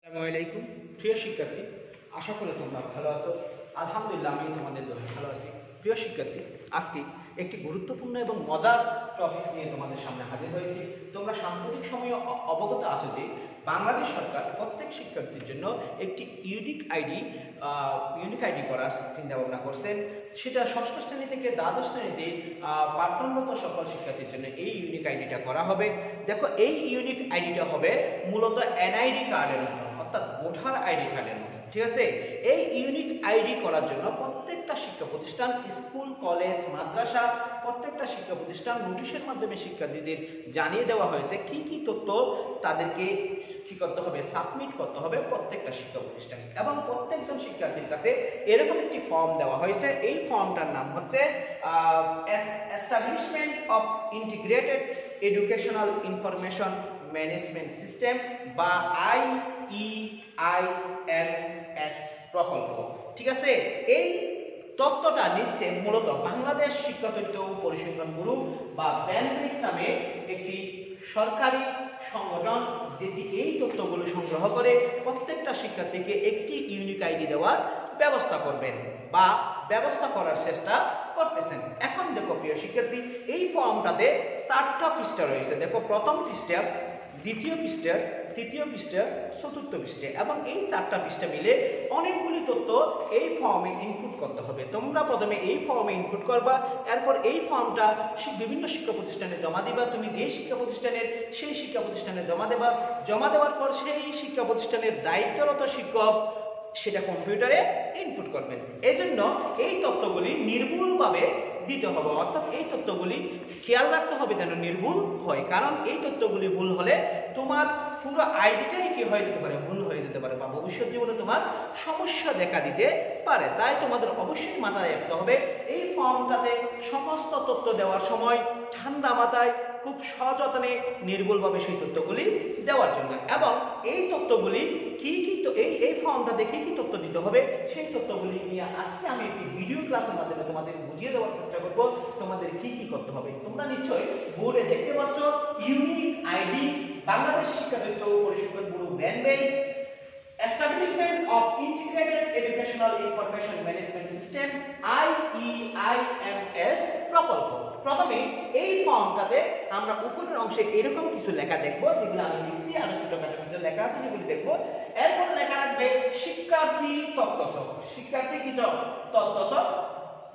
আসসালামু আলাইকুম প্রিয় শিক্ষার্থী, আশা করি তোমরা ভালো আছো। আলহামদুলিল্লাহ আমি তোমাদের দোয়ায় ভালো আছি। প্রিয় শিক্ষার্থী, আজকে একটি গুরুত্বপূর্ণ এবং মজার টপিক নিয়ে তোমাদের সামনে হাজির হয়েছি। তোমরা সাম্প্রতিক সময়ে অবগত আছো যে বাংলাদেশ সরকার প্রত্যেক শিক্ষার্থীর জন্য একটি ইউনিক আইডি করার চিন্তা ভাবনা করছেন। সেটা ষষ্ঠ শ্রেণী থেকে দ্বাদশ শ্রেণীতে পাঠরত সকল শিক্ষার্থীর জন্য এই ইউনিক আইডিটা করা হবে। দেখো, এই ইউনিক আইডিটা হবে মূলত এনআইডি কার্ডের মতো, অর্থাৎ ভোটার আইডি কার্ডের মতো। ঠিক আছে, এই ইউনিক আইডি করার জন্য প্রত্যেকটা শিক্ষা প্রতিষ্ঠান, স্কুল, কলেজ, মাদ্রাসা, প্রত্যেকটা শিক্ষা প্রতিষ্ঠান নোটিশের মাধ্যমে শিক্ষার্থীদের জানিয়ে দেওয়া হয়েছে কি কি তথ্য তাদেরকে কি করতে হবে, সাবমিট করতে হবে প্রত্যেকটা শিক্ষা প্রতিষ্ঠানে। এবং প্রত্যেকজন শিক্ষার্থীর কাছে এরকম একটি ফর্ম দেওয়া হয়েছে। এই ফর্মটার নাম হচ্ছে establishment of integrated educational information management system বা IEIMS প্রকল্প। ঠিক আছে, এই তথ্যটা নিচ্ছে মূলত বাংলাদেশ শিক্ষা তথ্য পরিসংখ্যান ব্যুরো বা ব্যাংক নামে একটি সরকারি সংগঠন, যেটি এই তথ্যগুলো সংগ্রহ করে প্রত্যেকটা শিক্ষার্থীকে একটি ইউনিক আইডি দেওয়ার ব্যবস্থা করবেন বা ব্যবস্থা করার চেষ্টা করতেছেন। এখন দেখো প্রিয় শিক্ষার্থী, এই ফর্মটাতে 4টা পৃষ্ঠা রয়েছে। দেখো, প্রথম পৃষ্ঠা, দ্বিতীয় পৃষ্ঠা, তৃতীয় পৃষ্ঠা, চতুর্থ পৃষ্ঠা, এবং এই 4টা পৃষ্ঠা মিলে অনেকগুলি তথ্য এই ফর্মে ইনপুট করতে হবে। তোমরা প্রথমে এই ফর্মে ইনপুট করবা, এরপর এই ফর্মটা বিভিন্ন শিক্ষা প্রতিষ্ঠানে জমা দিবা। তুমি যে শিক্ষা প্রতিষ্ঠানের সেই শিক্ষা প্রতিষ্ঠানে জমা দেবা। জমা দেওয়ার পর সেই শিক্ষা প্রতিষ্ঠানের দায়িত্বরত শিক্ষক সেটা কম্পিউটারে ইনপুট করবেন। এজন্য এই তথ্যগুলি নির্ভুলভাবে দিতে হবে, অর্থাৎ এই তথ্যগুলি খেয়াল রাখতে হবে যেন নির্ভুল হয়, কারণ এই তথ্যগুলি ভুল হলে তোমার পুরো আইডিটাই কি হয়ে যেতে পারে, ভুল হয়ে যেতে পারে বা ভবিষ্যৎ জীবনে তোমার সমস্যা দেখা দিতে পারে। তাই তোমাদের অবশ্যই মাথায় রাখতে হবে এই ফর্মটাতে সমস্ত তথ্য দেওয়ার সময় ঠান্ডা মাথায় খুব সযত্নে নির্ভুলভাবে সেই তথ্যগুলি দেওয়ার জন্য। এবং এই তথ্যগুলি কি কি এই ফর্মটাতে কি কি তথ্য দিতে হবে সেই তথ্যগুলি নিয়ে আজকে আমি একটি ভিডিও ক্লাসের মাধ্যমে তোমাদের বুঝিয়ে দেওয়ার চেষ্টা করব তোমাদের কি কি করতে হবে। তোমরা নিশ্চয়ই বোর্ডে দেখতে পাচ্ছ ইউনিক আইডি, বাংলাদেশ শিক্ষা তথ্য পরিসংখ্যান bureau bank, Establishment of Integrated Educational Information Management System IEIMS প্রকল্প। প্রথমে এই ফর্মটাতে আমরা উপরের অংশে এরকম কিছু লেখা দেখব, যেগুলো আমি লিখছি, আর ছোটখাটো কিছু লেখা আছে যেগুলি দেখব। এরপর লেখা রাখবে শিক্ষার্থী তথ্যসহ, শিক্ষার্থী কি তথ্যসহ,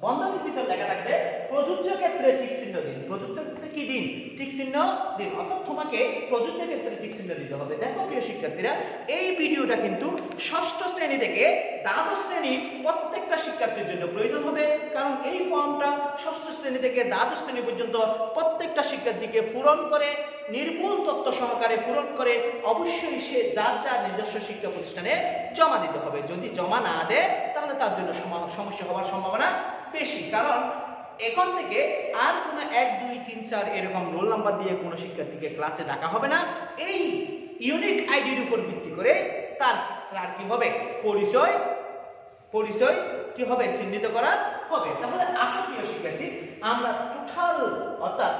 বন্ধনীর ভিতর লেখা থাকবে প্রযোজ্য ক্ষেত্রে টিক চিহ্ন দিন। প্রযোজ্য ক্ষেত্রে কি দিন? টিক চিহ্ন দিন, অর্থাৎ তোমাকে প্রযোজ্য ক্ষেত্রে টিক চিহ্ন দিতে হবে। দেখো প্রিয় শিক্ষার্থীরা, এই ভিডিওটা কিন্তু ষষ্ঠ শ্রেণী থেকে দ্বাদশ শ্রেণী প্রত্যেকটা শিক্ষার্থীর জন্য প্রয়োজন হবে, কারণ এই ফর্মটা ষষ্ঠ শ্রেণী থেকে দ্বাদশ শ্রেণী পর্যন্ত প্রত্যেকটা শিক্ষার্থীকে পূরণ করে, নির্ভুল তথ্য সহকারে পূরণ করে অবশ্যই সে যার যার নিজস্ব শিক্ষা প্রতিষ্ঠানে জমা দিতে হবে। যদি জমা না দেয় তাহলে তার জন্য সমস্যা হওয়ার সম্ভাবনা বেশি, কারণ এখন থেকে আর কোনো 1, 2, 3, 4 এরকম রোল নাম্বার দিয়ে কোনো শিক্ষার্থীকে ক্লাসে ডাকা হবে না। এই ইউনিক আইডির উপর ভিত্তি করে তার কি হবে, পরিচয় কি হবে, চিহ্নিত করা হবে। তাহলে আসো প্রিয় শিক্ষার্থী, আমরা টোটাল অর্থাৎ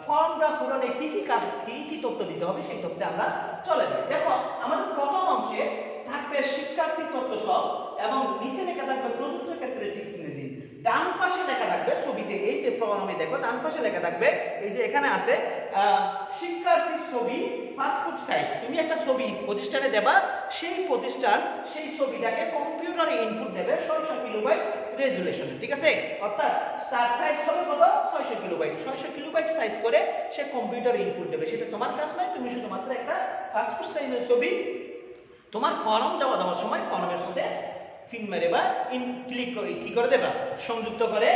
ফর্মটা পূরণে কি কি কাজ, কি কি তথ্য দিতে হবে সেই তথ্যে আমরা চলে যাই। দেখো, আমাদের প্রথম অংশে থাকবে শিক্ষার্থী তথ্যসহ এবং নিচে লেখা থাকবে প্রযোজ্য ক্ষেত্রে টিক চিহ্ন দিন। ডান পাশে লেখা থাকবে ছবিতে, এই যে প্রোগ্রামে দেখো ডান পাশে লেখা থাকবে, এই যে এখানে আছে শিক্ষার্থীর ছবি পাসপোর্ট সাইজ। তুমি একটা ছবি প্রতিষ্ঠানে দেবা, সেই প্রতিষ্ঠান সেই ছবিটাকে কম্পিউটারে ইনপুট দেবে 600 কিলোবাইট রেজুলেশনে। ঠিক আছে, অর্থাৎ তার সাইজ হবে কত, 600 কিলোবাইট। 600 কিলোবাইট সাইজ করে সে কম্পিউটারে ইনপুট দেবে। সেটা তোমার কাজ নয়, তুমি শুধুমাত্র একটা পাসপোর্ট সাইজের ছবি তোমার ফর্ম জমা দেওয়ার সময় ফর্মের সাথে পিন মেরে বা ক্লিক করে কি করে দেবা, সংযুক্ত করে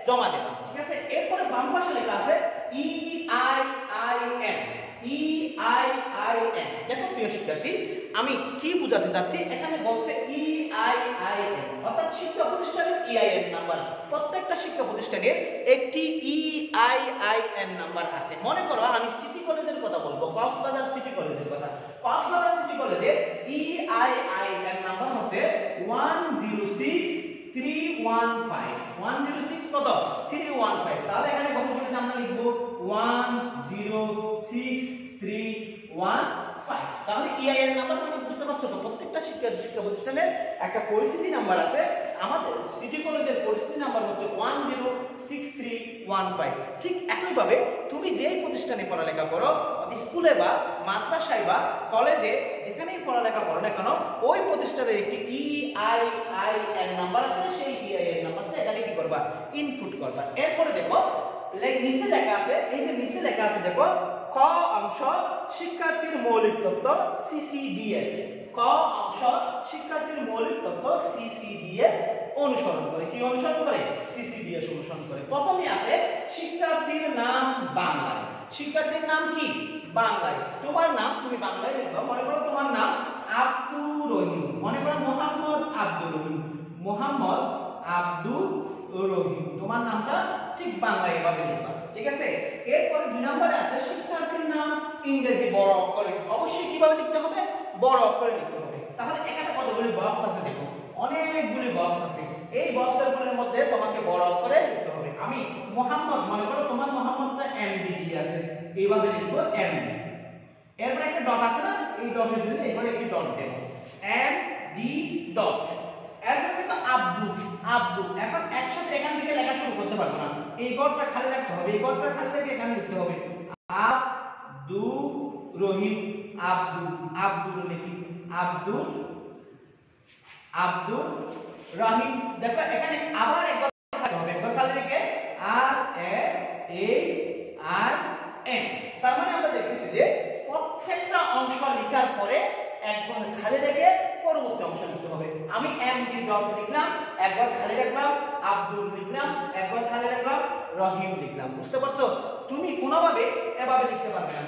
জমা দেবা। ঠিক আছে, এরপরে বাম পাশে লেখা আছে EIIN। দেখো প্রিয় শিক্ষার্থী, আমি কি বোঝাতে চাচ্ছি, এখানে বলছে EIIN অর্থাৎ শিক্ষা প্রতিষ্ঠানের EIN নাম্বার। প্রত্যেকটা শিক্ষা প্রতিষ্ঠানের একটি EIIN নাম্বার আছে। মনে করো আমি সিটি কলেজের কথা বলবো, কক্সবাজার সিটি কলেজের কথা। কক্সবাজার সিটি কলেজের EIIN নাম্বার হচ্ছে 106315। 106 কত, 315। তাহলে এখানে কত আমরা লিখব 106315। তাহলে EIN নাম্বার মানে বুঝতে পারছো শিক্ষা প্রতিষ্ঠানের একটা পরিস্থিতি নাম্বার আছে, আমাদের সিটি কলেজের পরিস্থিতি নাম্বার হচ্ছে 106315। ঠিক একইভাবে তুমি যেই প্রতিষ্ঠানে পড়ালেখা করো, স্কুলে বা মাদ্রাসায় বা কলেজে যেখানেই পড়ালেখা করো না কেন, ওই প্রতিষ্ঠানের একটি EIN নাম্বার আছে, সেই EIN নাম্বারটা এখানে কি করবা, ইনপুট করবা। এরপরে দেখো নিচে লেখা আছে, এই যে নিচে লেখা আছে দেখো, ক অংশ শিক্ষার্থীর মৌলিক তত্ত্ব CCDS। ক অংশ শিক্ষার্থীর মৌলিক তত্ত্ব CCDS অনুসরণ করে। কি অনুসরণ করে? CCDS অনুসরণ করে। প্রথমে আছে শিক্ষার্থীর নাম বাংলায়। শিক্ষার্থীর নাম কি? বাংলায়। তোমার নাম তুমি বাংলায় লিখবা। মনে করো তোমার নাম আব্দুর রহিম, মনে করো মোহাম্মদ আব্দুর রহিম, মোহাম্মদ আব্দুর রহিম, তোমার নামটা ঠিক বাংলায় এভাবে লিখবা। ঠিক আছে। এরপরে 2 নম্বরে আছে শিক্ষার্থীর নাম ইংরেজি বড় অক্ষরে। অবশ্যই কিভাবে লিখতে হবে? বড় অক্ষরে লিখতে হবে। তাহলে এখানে কতগুলি বক্স আছে দেখো, অনেকগুলি বক্স আছে। এই বক্সের মধ্যে তোমাকে বড় অক্ষরে লিখতে হবে। আমি মোহাম্মদ, মনে করো তোমার মোহাম্মদটা MD দিয়ে আছে, এইভাবে লিখবো MD। এরপরে একটা ডট আছে না, এই ডটের জন্য এবারে একটি ডট দেব, MD ডট। এরপরে দেখো আব্দুল, আব্দুল। এখন একসাথে এখান থেকে লেখা শুরু করতে পারবো না, এই ঘরটা খালি রাখতে হবে, এই ঘরটা খালি রেখে এখানে লিখতে হবে আব্দুর রহিম, আব্দুল, আব্দুল লিখি, আব্দুল, আব্দুর রহিম। দেখো এখানে আবার একবার খালি হবে, একবার খালি রেখে RAHIM। তার মানে আমরা দেখতেছি যে প্রত্যেকটা অংশ লেখার পরে একবার খালি রেখে পরবর্তী অংশ লিখতে হবে। আমি MD ডট লিখলাম, একবার খালি রাখলাম, আব্দুল লিখলাম, একবার খালি রাখলাম, রহিম লিখলাম। বুঝতে পারছো? তুমি কোনোভাবে এভাবে লিখতে পারবে না,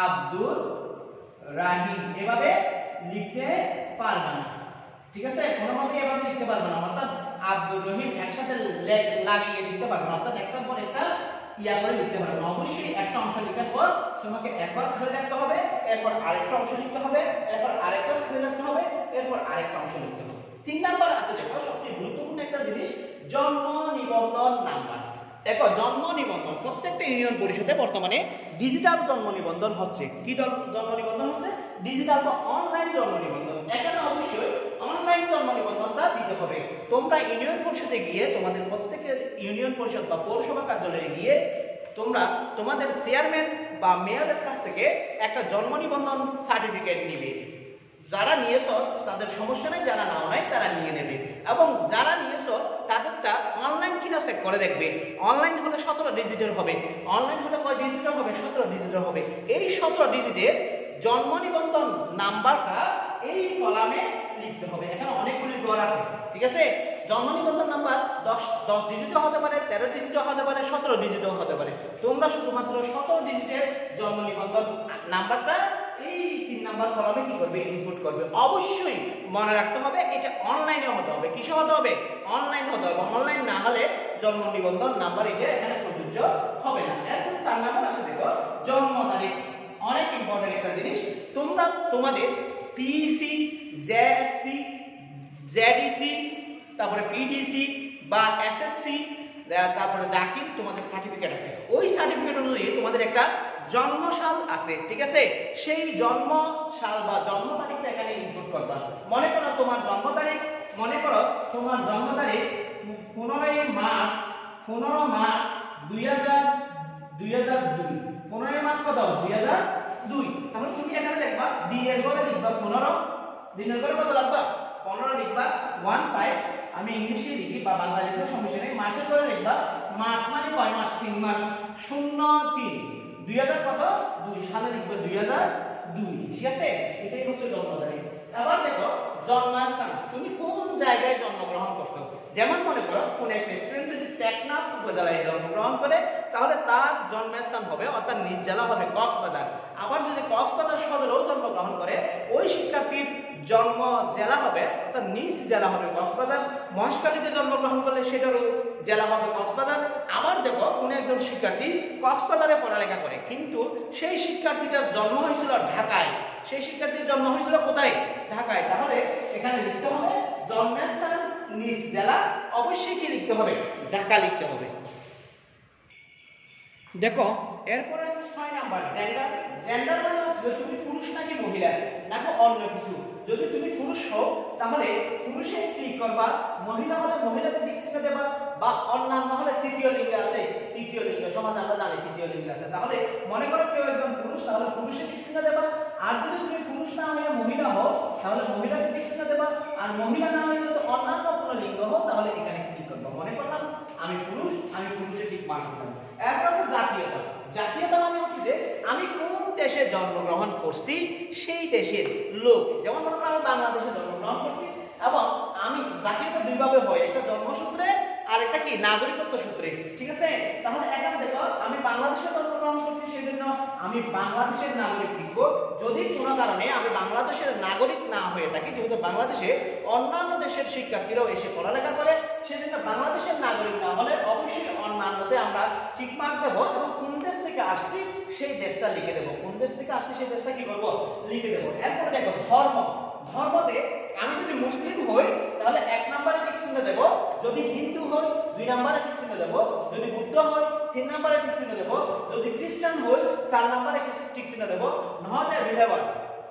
আব্দুর রাহিম, এভাবে লিখতে পারবে না। ঠিক আছে, কোনোভাবে এভাবে লিখতে পারবে না, অর্থাৎ আব্দুর রহিম একসাথে লাগিয়ে লিখতে পারবে না, অর্থাৎ একটার পর একটা ইয়া করে লিখতে পারবে না। অবশ্যই একটা অংশ লেখার পর তোমাকে একবার খালি রাখতে হবে, এরপর আরেকটা অংশ লিখতে হবে, এরপর আরেকটা খালি রাখতে হবে, এরপর আরেকটা অংশ লিখতে হবে। 3 নাম্বার আছে দেখো, সবচেয়ে গুরুত্বপূর্ণ একটা জিনিস, জন্ম নিবন্ধন নাম্বার। দেখো জন্ম নিবন্ধন প্রত্যেকটা ইউনিয়ন পরিষদে বর্তমানে ডিজিটাল জন্ম নিবন্ধন হচ্ছে। কি জন্ম নিবন্ধন হচ্ছে? ডিজিটাল বা অনলাইন জন্ম নিবন্ধন। এখানে অবশ্যই অনলাইন জন্ম নিবন্ধনটা দিতে হবে। তোমরা ইউনিয়ন পরিষদে গিয়ে, তোমাদের প্রত্যেকের ইউনিয়ন পরিষদ বা পৌরসভা কার্যালয়ে গিয়ে তোমরা তোমাদের চেয়ারম্যান বা মেয়রের কাছ থেকে একটা জন্ম নিবন্ধন সার্টিফিকেট নিবে। যারা নিয়েছো তাদের সমস্যা নেই, যারা নাও নাই তারা নিয়ে নেবে। এবং যারা নিয়েছো তাদেরটা অনলাইন কিনা চেক করে দেখবে। অনলাইন হলে 17 ডিজিটের হবে, অনলাইন হলে কয় ডিজিটের হবে? 17 ডিজিটের হবে। এই 17 ডিজিটের জন্ম নিবন্ধন নাম্বারটা এই কলামে লিখতে হবে। এখানে অনেকগুলি ঘর আছে, ঠিক আছে। জন্ম নিবন্ধন নাম্বার 10 ডিজিটও হতে পারে, 13 ডিজিটও হতে পারে, 17 ডিজিটও হতে পারে। তোমরা শুধুমাত্র 17 ডিজিটের জন্ম নিবন্ধন নাম্বারটা এই 3 নাম্বার কলামে কি করবে? ইনপুট করবে। অবশ্যই মনে রাখতে হবে এটা অনলাইনে হতে হবে। কিসে হতে হবে? অনলাইন হতে হবে। অনলাইন না হলে জন্ম নিবন্ধন নাম্বার এটা এখানে প্রযোজ্য হবে না। এরপর 4 নাম্বার আছে দেখো, জন্ম তারিখ। অনেক ইম্পর্টেন্ট একটা জিনিস। তোমরা তোমাদের পিসি, জেএসসি, জেডিসি, তারপরে পিডিসি বা এসএসসি, তারপরে দাখিল, তোমাদের সার্টিফিকেট আছে। ওই সার্টিফিকেট অনুযায়ী তোমাদের একটা জন্মসাল আছে, ঠিক আছে। সেই জন্মসাল বা জন্ম তারিখটা এখানে ইনপুট করবা। মনে করো তোমার জন্ম তারিখ 15 মার্চ 2002। 15 মার্চ কত? 2002। তাহলে তুমি এখানে লিখবা দিনের ঘরে লিখবা 15, দিনের ঘরে কত লিখবা? 15 লিখবা 15। আমি ইংলিশে লিখি বা বাংলা লিখলে সমস্যা নেই। মাসের ঘরে লিখবা মার্চ মানে কয় মাস? 3 মাস। 03 2000 কত? 2 সালে লিখবে 2002, ঠিক আছে। এটাই হচ্ছে জন্ম তারিখ। এবার দেখো জন্মস্থান, তুমি কোন জায়গায় জন্মগ্রহণ করছো। যেমন মনে করো কোন একটা স্টুডেন্ট যদি টেকনাফ উপজেলায় জন্মগ্রহণ করে, তাহলে তার জন্মস্থান হবে অর্থাৎ নিজ জেলা হবে কক্সবাজার। আবার যদি কক্সবাজার সদরেও জন্মগ্রহণ করে, ওই শিক্ষার্থীর জন্ম জেলা হবে অর্থাৎ নিজ জেলা হবে কক্সবাজার। মহেশখালীতে জন্মগ্রহণ করলে সেটারও জেলা হবে কক্সবাজার। আবার দেখো কোন একজন শিক্ষার্থী কক্সবাজারে পড়ালেখা করে, কিন্তু সেই শিক্ষার্থীটার জন্ম হয়েছিল ঢাকায়। সেই শিক্ষার্থীর জন্ম হয়েছিল কোথায়? ঢাকায়। তাহলে এখানে লিখতে হবে জন্মস্থান নিজ জেলা, অবশ্যই কি লিখতে হবে? ঢাকা লিখতে হবে। দেখো এরপরে আছে 6 নাম্বার জেন্ডার। জেন্ডার মানে হচ্ছে যে তুমি পুরুষ নাকি মহিলা নাকি অন্য কিছু। যদি তুমি পুরুষ হও তাহলে পুরুষে ক্লিক করবা, মহিলা হলে মহিলাতে টিক চিহ্ন দেবা, বা অন্যান্য হলে তৃতীয় লিঙ্গ আছে, তৃতীয় লিঙ্গ সমাজে আমরা জানি তৃতীয় লিঙ্গ আছে, তাহলে মনে করো কেউ একজন পুরুষ তাহলে পুরুষে টিক চিহ্ন দেবা। আর যদি তুমি পুরুষ না হয়ে মহিলা হও তাহলে মহিলাতে টিক চিহ্ন দেবা। আর মহিলা না হয়ে যদি অন্যান্য কোনো লিঙ্গ হও তাহলে এখানে ক্লিক করবা। মনে করলাম আমি পুরুষ, আমি পুরুষে টিক মার্ক করলাম। এরপর আছে জাতীয়তা। জাতীয়তা মানে হচ্ছে যে আমি কোন দেশে জন্মগ্রহণ করছি সেই দেশের লোক। যেমন মনে করো আমি বাংলাদেশে জন্মগ্রহণ করছি এবং আমি জাতীয়তা দুইভাবে হয়, একটা জন্মসূত্রে আর একটা কি নাগরিকত্ব সূত্রে, ঠিক আছে। তাহলে এখানে দেখো আমি বাংলাদেশে জন্মগ্রহণ করছি সেজন্য আমি বাংলাদেশের নাগরিক লিখব। যদি কোনো কারণে আমি বাংলাদেশের নাগরিক না হয়ে থাকি, যেহেতু বাংলাদেশে অন্যান্য দেশের শিক্ষার্থীরাও এসে পড়ালেখা করে, সেজন্য বাংলাদেশের নাগরিক না হলে অবশ্যই অন্যান্যতে আমরা টিক মার্ক দেব এবং কোন দেশ থেকে আসছি সেই দেশটা লিখে দেব। কোন দেশ থেকে আসছি সেই দেশটা কি করব লিখে দেব। এরপর দেখো ধর্ম। ধর্মতে আমি যদি মুসলিম হই তাহলে 1 নম্বরে টিক চিহ্ন দেব, যদি হিন্দু হই 2 নম্বরে টিক চিহ্ন দেব, যদি বুদ্ধ হই 3 নম্বরে টিক চিহ্ন দেব, যদি খ্রিস্টান হই 4 নম্বরে টিক চিহ্ন দেব, নহলে বিলেভার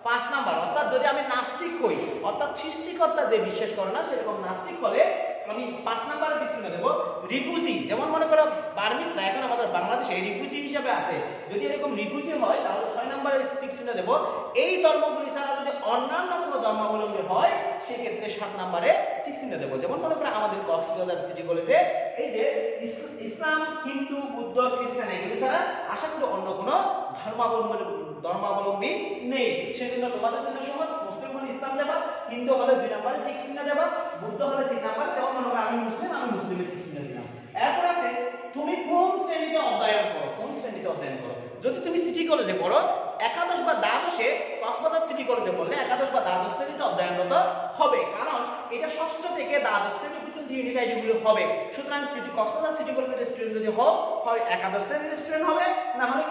5 নাম্বার। অর্থাৎ যদি আমি নাস্তিক হই, অর্থাৎ সৃষ্টিকর্তা যে বিশ্বাস করে না সেরকম নাস্তিক হলে আমি 5 নম্বরে টিক চিহ্ন দেব। রিফিউজি, যেমন মনে করো বার্মিসরা এখন আমাদের বাংলাদেশে রিফিউজি হিসেবে আছে, যদি এরকম রিফিউজি হয় তাহলে 6 নম্বরে টিক চিহ্ন দেব। এই ধর্মগুলি ছাড়া যদি অন্যান্য কোনো ধর্মাবলম্বী হয় সেই ক্ষেত্রে 7 নম্বরে টিক চিহ্ন দেব। যেমন মনে করো আমাদের কক্সবাজার সিটি কলেজে এই যে ইসলাম, হিন্দু, বুদ্ধ, খ্রিস্টান এগুলি ছাড়া আশা করি অন্য কোনো ধর্মাবলম্বী নেই, সেজন্য তোমাদের জন্য সহজ। মুসলিম হলে ইসলাম দেবা, হিন্দু হলে 2 নম্বরে টিক চিহ্ন দেবা, বুদ্ধ হলে 3 নম্বরে। যেমন মনে করো আমি মুসলিম, আমি মুসলিমের টিক চিহ্ন দিলাম। এরপর আছে তুমি কোন শ্রেণীতে অধ্যয়ন করো, কোন শ্রেণীতে অধ্যয়ন করো। যদি তুমি সিটি কলেজে পড়ো, একাদশ বা দ্বাদশে, কক্সবাজার সিটি কলেজে পড়লে একাদশ বা দ্বাদশ শ্রেণীতে অধ্যয়নরত হবে, কারণ এটা ষষ্ঠ থেকে দ্বাদশ শ্রেণী পর্যন্ত ইউনিট আইডিগুলো হবে। সুতরাং কক্সবাজার সিটি কলেজের স্টুডেন্ট যদি হয় একাদশ শ্রেণীর স্টুডেন্ট হবে, না হলে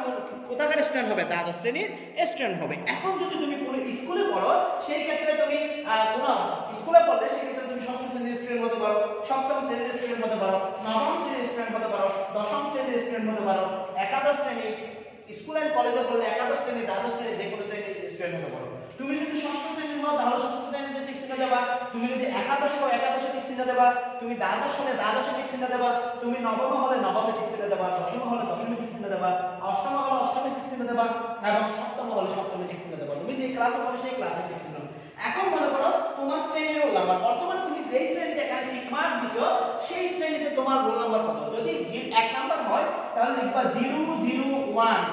কোথাকার স্টুডেন্ট হবে, দ্বাদশ শ্রেণীর স্টুডেন্ট হবে। এখন যদি তুমি কোনো স্কুলে পড়ো সেই ক্ষেত্রে তুমি কোনো স্কুলে পড়লে সেই ক্ষেত্রে তুমি ষষ্ঠ শ্রেণীর স্টুডেন্ট হতে পারো, সপ্তম শ্রেণীর স্টুডেন্ট হতে পারো, নবম শ্রেণীর স্টুডেন্ট হতে পারো, দশম শ্রেণীর স্টুডেন্ট হতে পারো, একাদশ শ্রেণী স্কুল এন্ড কলেজে পড়লে একাদশ শ্রেণী, দ্বাদশ শ্রেণী যে কোনো শ্রেণীর স্টুডেন্ট হতে পারো। তুমি যদি ষষ্ঠ শ্রেণীর হও তাহলে ষষ্ঠ শ্রেণীতে টিক চিহ্ন দেবা, তুমি যদি একাদশ হও একাদশে টিক চিহ্ন দেবা, তুমি দ্বাদশ হলে দ্বাদশে টিক চিহ্ন দেবা, তুমি নবম হলে নবমে টিক চিহ্ন দেবা, দশম হলে দশমে টিক চিহ্ন দেবা, অষ্টম হলে অষ্টমে টিক চিহ্ন দেবা এবং সপ্তম হলে সপ্তমে টিক চিহ্ন দেবা। তুমি যে ক্লাসে পড়ো সেই ক্লাসে টিক চিহ্ন। এখন মনে করো তোমার শ্রেণীর রোল নাম্বার, বর্তমানে তুমি যেই শ্রেণীতে এখানে টিক মার্ক দিছো সেই শ্রেণীতে তোমার রোল নাম্বার কত। যদি 1 নাম্বার হয় তাহলে লিখবা 001,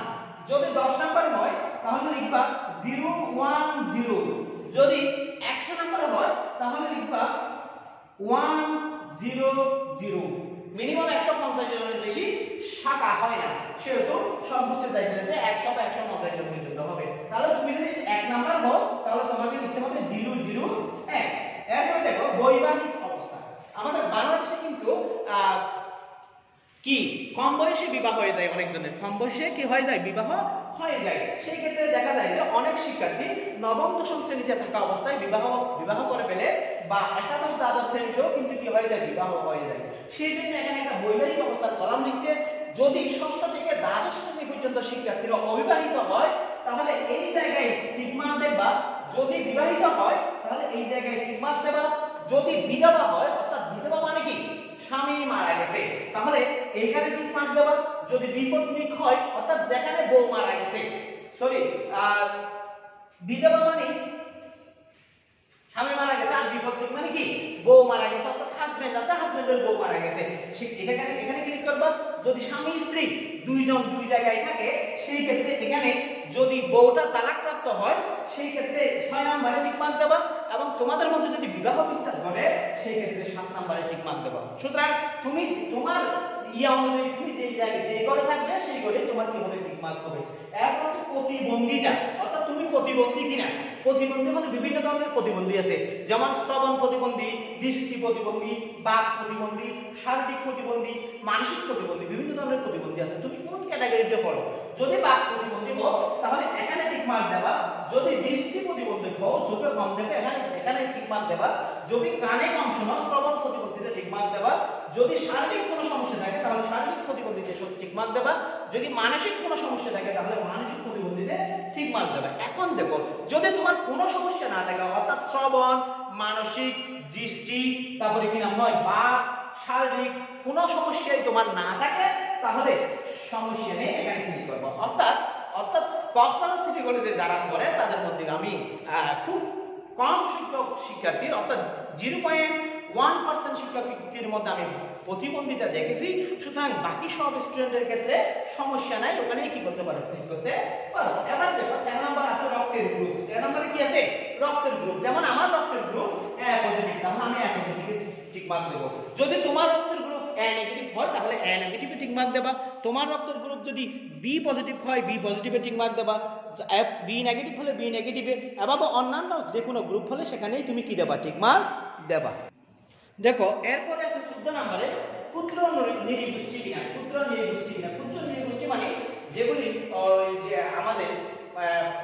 যদি 10 নাম্বার হয় তাহলে লিখবা 010, যদি 100 নাম্বার হয় তাহলে লিখবা 100। মিনিমাম 150 জনের বেশি শাখা হয় না, সেহেতু সর্বোচ্চ চাইতে 100 বা 150 জন পর্যন্ত হবে। তাহলে তুমি যদি 1 নাম্বার হও তাহলে তোমাকে লিখতে হবে 001। এরপর দেখো বৈবাহিক অবস্থা। আমাদের বাংলাদেশে কিন্তু কি কম বয়সে বিবাহ হয়ে যায়, অনেকজনের কম বয়সে কি হয়ে যায় বিবাহ হয়ে যায়। সেই ক্ষেত্রে দেখা যায় যে অনেক শিক্ষার্থী নবম দশম শ্রেণীতে থাকা অবস্থায় বিবাহ করে ফেলে, বা একাদশ দ্বাদশ শ্রেণীতেও কিন্তু কি হয়ে যায় বিবাহ হয়ে যায়। সেই জন্য এখানে একটা বৈবাহিক অবস্থার কলাম লিখছে, যদি ষষ্ঠ থেকে দ্বাদশ শ্রেণী পর্যন্ত শিক্ষার্থীরা অবিবাহিত হয় তাহলে এই জায়গায় টিক মার্ক দেবা, যদি বিবাহিত হয় তাহলে এই জায়গায় টিক মার্ক দেবা, যদি বিধবা হয় অর্থাৎ বিধবা মানে কি স্বামী মারা গেছে তাহলে এইখানে টিক মার্ক দেবা, যদি বিপত্নিক হয় অর্থাৎ যেখানে বউ মারা গেছে, সরি বিধবা মানে স্বামী মারা গেছে আর বিপত্নিক মানে কি বউ মারা গেছে, অর্থাৎ হাজবেন্ড আছে হাজবেন্ডের বউ মারা গেছে, এখানে ক্লিক করবা। যদি স্বামী স্ত্রী দুইজন দুই জায়গায় থাকে সেই ক্ষেত্রে এখানে যদি বউটা তালাকপ্রাপ্ত হয় সেই ক্ষেত্রে 6 নম্বরে টিক মার্ক দেবা, এবং তোমাদের মধ্যে যদি বিবাহ বিচ্ছেদ ঘটে সেই ক্ষেত্রে 7 নম্বরে টিক মার্ক দেবা। সুতরাং তুমি তোমার অনুযায়ী তুমি যে জায়গায় যে ঘরে থাকবে সেই ঘরে তোমার কি হবে টিক মার্ক হবে। এরপর আছে প্রতিবন্ধিতা, অর্থাৎ তুমি প্রতিবন্ধী কিনা। প্রতিবন্ধী মানে বিভিন্ন ধরনের প্রতিবন্ধী আছে, যেমন শ্রবণ প্রতিবন্ধী, দৃষ্টি প্রতিবন্ধী, বাক প্রতিবন্ধী, শারীরিক প্রতিবন্ধী, মানসিক প্রতিবন্ধী, বিভিন্ন ধরনের প্রতিবন্ধী আছে। তুমি কোন ক্যাটাগরিতে পড়ো? যদি বাক প্রতিবন্ধী হও তাহলে এখানে টিক মার্ক দেবা, যদি দৃষ্টি প্রতিবন্ধী হও চোখে কম দেখে এখানে টিক মার্ক দেবা, যদি কানে কম শোনো শ্রবণ প্রতিবন্ধীতে টিক মার্ক দেবা, যদি শারীরিক কোনো সমস্যা থাকে তাহলে শারীরিক প্রতিবন্ধীতে ঠিক মার্ক দেবা, যদি মানসিক কোনো সমস্যা থাকে তাহলে মানসিক প্রতিবন্ধীতে ঠিক মার্ক দেবা। এখন দেখো যদি তোমার কোনো সমস্যা না থাকে অর্থাৎ শ্রবণ, মানসিক, দৃষ্টি, তারপরে কি নাম হয় বা শারীরিক কোনো সমস্যাই তোমার না থাকে তাহলে সমস্যা নেই, এখানে ক্লিক করবো। অর্থাৎ কক্সবাজার সিটি কলেজে যারা পড়ে তাদের মধ্যে আমি খুব কম সংখ্যক শিক্ষার্থী অর্থাৎ 0.1% শিক্ষার্থীর মধ্যে আমি প্রতিবন্ধিতা দেখেছি। সুতরাং বাকি সব স্টুডেন্টের ক্ষেত্রে সমস্যা নাই, ওখানে কি করতে পারো, ক্লিক করতে পারো। এবার দেখো 13 নম্বর আছে রক্তের গ্রুপ। 13 নম্বরে কি আছে, রক্তের গ্রুপ। যেমন আমার রক্তের গ্রুপ A পজিটিভ, তাহলে আমি A পজিটিভে টিক মার্ক দেব। যদি তোমার রক্তের গ্রুপ A নেগেটিভ হয় তাহলে A নেগেটিভে টিক মার্ক দেবা। তোমার রক্তের গ্রুপ যদি B পজিটিভ হয় B পজিটিভে টিক মার্ক দেবা। B নেগেটিভ হলে B নেগেটিভে, এবং অন্যান্য যে কোনো গ্রুপ হলে সেখানেই তুমি কি দেবা, টিক মার্ক দেবা। দেখো এরপরে আছে 14 নম্বরে ক্ষুদ্র নৃগোষ্ঠী কিনা। ক্ষুদ্র নৃগোষ্ঠী কিনা, ক্ষুদ্র নৃগোষ্ঠী মানে যেগুলি যে আমাদের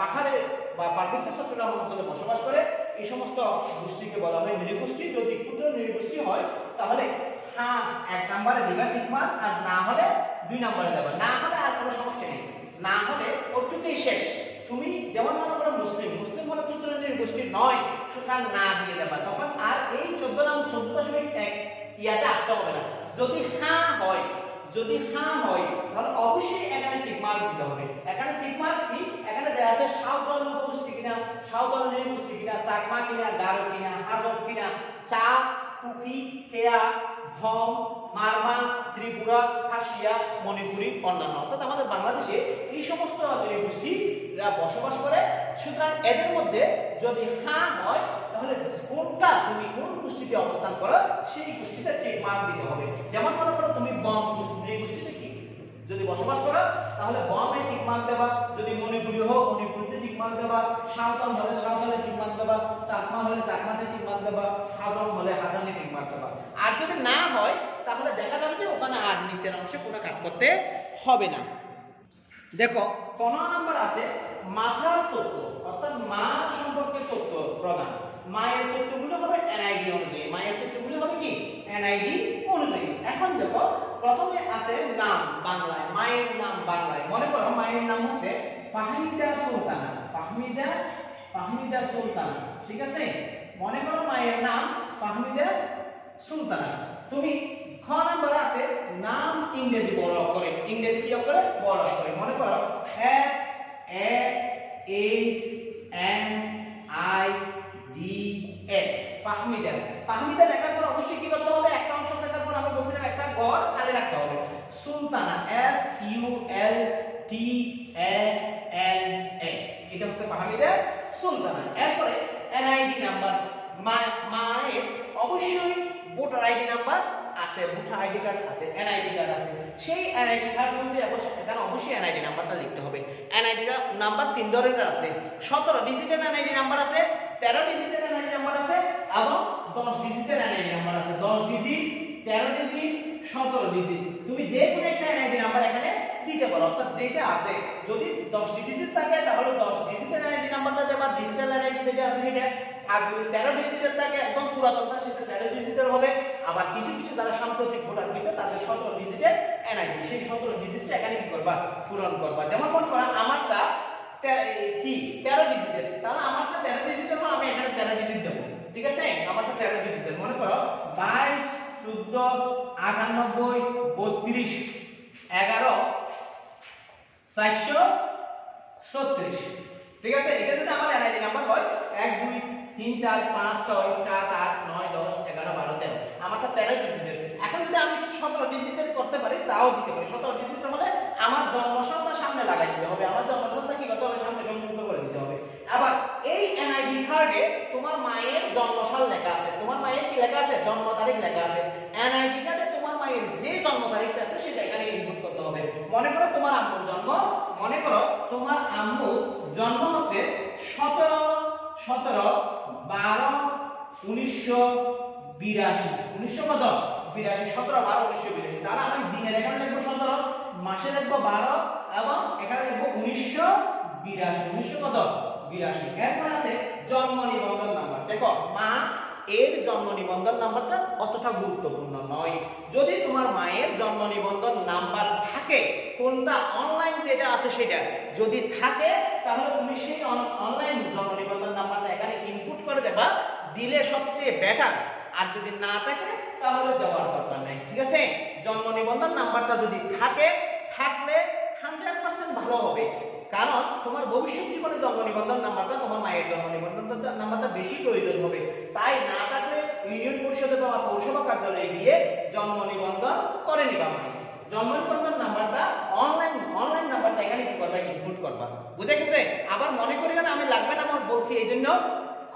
পাহাড়ে বা পার্বত্য চট্টগ্রাম অঞ্চলে বসবাস করে এই সমস্ত গোষ্ঠীকে বলা হয় নৃগোষ্ঠী। যদি ক্ষুদ্র নৃগোষ্ঠী হয় তাহলে হ্যাঁ 1 নম্বরে দিবা ঠিক মার্ক, আর না হলে 2 নম্বরে দেবা। না হলে আর কোনো সমস্যা নেই, না হলে ওটুকুই শেষ। তুমি যেমন মনে করো মুসলিম হলে ক্ষুদ্র নৃগোষ্ঠী নয়, সুতরাং না দিয়ে দেবা। তখন আর এই 14.1 ইয়াতে আসতে হবে না। যদি হ্যাঁ হয় তাহলে অবশ্যই এখানে টিক মার্ক দিতে হবে। এখানে টিক মার্ক কি, এখানে দেয়া আছে সাঁওতাল উপগোষ্ঠী কিনা, সাঁওতাল নৃগোষ্ঠী কিনা, চাকমা কিনা, গারো কিনা, হাজব কিনা, চা, কুকি, কেয়া, ভম, মারমা, ত্রিপুরা, খাসিয়া, মণিপুরি, অন্যান্য। অর্থাৎ আমাদের বাংলাদেশে এই সমস্ত নৃগোষ্ঠীরা বসবাস করে। সুতরাং এদের মধ্যে যদি হ্যাঁ হয় তাহলে কোনটা তুমি কোন গোষ্ঠীতে অবস্থান করো সেই গোষ্ঠীতে টিক মার্ক দিতে হবে। যেমন মনে করো তুমি বম নৃগোষ্ঠীতে কি যদি বসবাস করো তাহলে বমে টিক মার্ক দেবা। যদি মণিপুরি হও মণিপুরিতে টিক মার্ক দেবা, সাঁওতাল হলে সাঁওতালে টিক মার্ক দেবা, চাকমা হলে চাকমাতে টিক মার্ক দেবা, হাজং হলে হাজংয়ে টিক মার্ক দেবা। আর যদি না হয় তাহলে দেখা যাবে যে ওখানে আর নিচের অংশে কোনো কাজ করতে হবে না। দেখো 15 নম্বর আছে মাতার তথ্য, অর্থাৎ মা সম্পর্কে তথ্য প্রদান। মায়ের তথ্যগুলো হবে এনআইডি অনুযায়ী, মায়ের তথ্যগুলো হবে কি এনআইডি অনুযায়ী। এখন দেখো প্রথমে আছে নাম বাংলায়, মায়ের নাম বাংলায়। মনে করো মায়ের নাম হচ্ছে ফাহমিদা সুলতানা, ফাহমিদা সুলতানা, ঠিক আছে? মনে করো মায়ের নাম ফাহমিদা সুলতানা। তুমি খ নম্বর আছে নাম ইংরেজি বড় অক্ষরে, ইংরেজি কি অক্ষরে, বড় অক্ষরে। মনে করো F A H M I D A, Fahmida. Fahmida লেখার পর অবশ্যই কি করতে হবে, একটা অংশ লেখার পর আমি বলছিলাম একটা ঘর খালি রাখতে হবে। Sultana S U L T A N A, এটা হচ্ছে ফাহমিদা সুলতানা। এরপরে এনআইডি নাম্বার, মায়ের অবশ্যই ভোটার আইডি নাম্বার আছে, ভোটার আইডি কার্ড আছে, এনআইডি কার্ড আছে। সেই এনআইডি কার্ড অনুযায়ী এখানে অবশ্যই এনআইডি নাম্বারটা লিখতে হবে। এনআইডি নাম্বার 3 ধরনের আছে, 17 ডিজিটের এনআইডি নাম্বার আছে, 13 ডিজিটের এনআইডি নাম্বার আছে এবং 10 ডিজিটের এনআইডি নাম্বার আছে। 10 ডিজিট, 13 ডিজিট, 17 ডিজিট, তুমি যে কোনো একটা এনআইডি নাম্বার এখানে দিতে পারো। অর্থাৎ যেটা আছে যদি 10 ডিজিট থাকে তাহলে 10 ডিজিটের এনআইডি নাম্বারটা দেবা, ডিজিটাল এনআইডি যেটা আছে সেটা। আর যদি 13 ডিজিটের থাকে একদম পুরাতনটা সেটা 13 ডিজিটের হবে। আবার কিছু কিছু যারা সাম্প্রতিক ভোটার হয়েছে তাদের 17 ডিজিটের এনআইডি, সেই 17 ডিজিটটা এখানে কি করবা, পূরণ করবা। যেমন মনে করো আমারটা কি 13 ডিজিটের, তাহলে আমারটা 13 ডিজিটের মানে আমি এখানে 13 ডিজিট দেব, ঠিক আছে? আমারটা 13 ডিজিটের। মনে করো 22 14 98 32 11 436, ঠিক আছে? এটা যদি আমার এনআইডি নাম্বার হয় 1 2 3 4 5 6 7 8 9 10 11 12 13, আমারটা 13 ডিজিটের। এখন যদি আমি 17 ডিজিটের করতে পারি তাও দিতে পারি। 17 ডিজিটের হলে আমার জন্মসালটা সামনে লাগাই দিতে হবে, আমার জন্মসালটা কি করতে হবে, সামনে সংযুক্ত করে দিতে হবে। আবার এই এনআইডি কার্ডে তোমার মায়ের জন্মসাল লেখা আছে, তোমার মায়ের কি লেখা আছে, জন্ম তারিখ লেখা আছে। এনআইডি কার্ডে তোমার মায়ের যে জন্ম তারিখটা আছে সেটা এখানে ইনপুট করতে হবে। মনে করো তোমার আম্মুর জন্ম, মনে করো তোমার আম্মুর জন্ম হচ্ছে 17 12 1982, 1900 কত 82, 17 12 1982। তাহলে আমি দিনের এখানে লিখবো 17, মাসে লিখবো 12 এবং এখানে লিখবো 1982, 1900 কত 82। এরপর আছে জন্ম নিবন্ধন নাম্বার। দেখো মা এর জন্ম নিবন্ধন নাম্বারটা অতটা গুরুত্বপূর্ণ নয়। যদি তোমার মায়ের জন্ম নিবন্ধন নাম্বার থাকে, কোনটা অনলাইন যেটা আছে সেটা যদি থাকে, তাহলে তুমি সেই অনলাইন জন্ম নিবন্ধন নাম্বারটা এখানে ইনপুট করে দেবা, দিলে সবচেয়ে বেটার। আর যদি না থাকে তাহলে দেওয়ার দরকার নাই, ঠিক আছে? জন্ম নিবন্ধন নাম্বারটা যদি থাকে, থাকলে 100% ভালো হবে, কারণ তোমার ভবিষ্যৎ জীবনে জন্ম নিবন্ধন নাম্বারটা তোমার মায়ের জন্ম নিবন্ধন নাম্বারটা বেশি প্রয়োজন হবে। তাই না থাকলে ইউনিয়ন পরিষদে বা পৌরসভা কার্যালয়ে গিয়ে জন্ম নিবন্ধন করে নিবা। জন্ম নিবন্ধন নাম্বারটা অনলাইন নাম্বারটা এখানে কি করবা, ইনপুট করবা। বুঝে গেছে? আবার মনে করিও না আমি লাগবে না আমার বলছি এই জন্য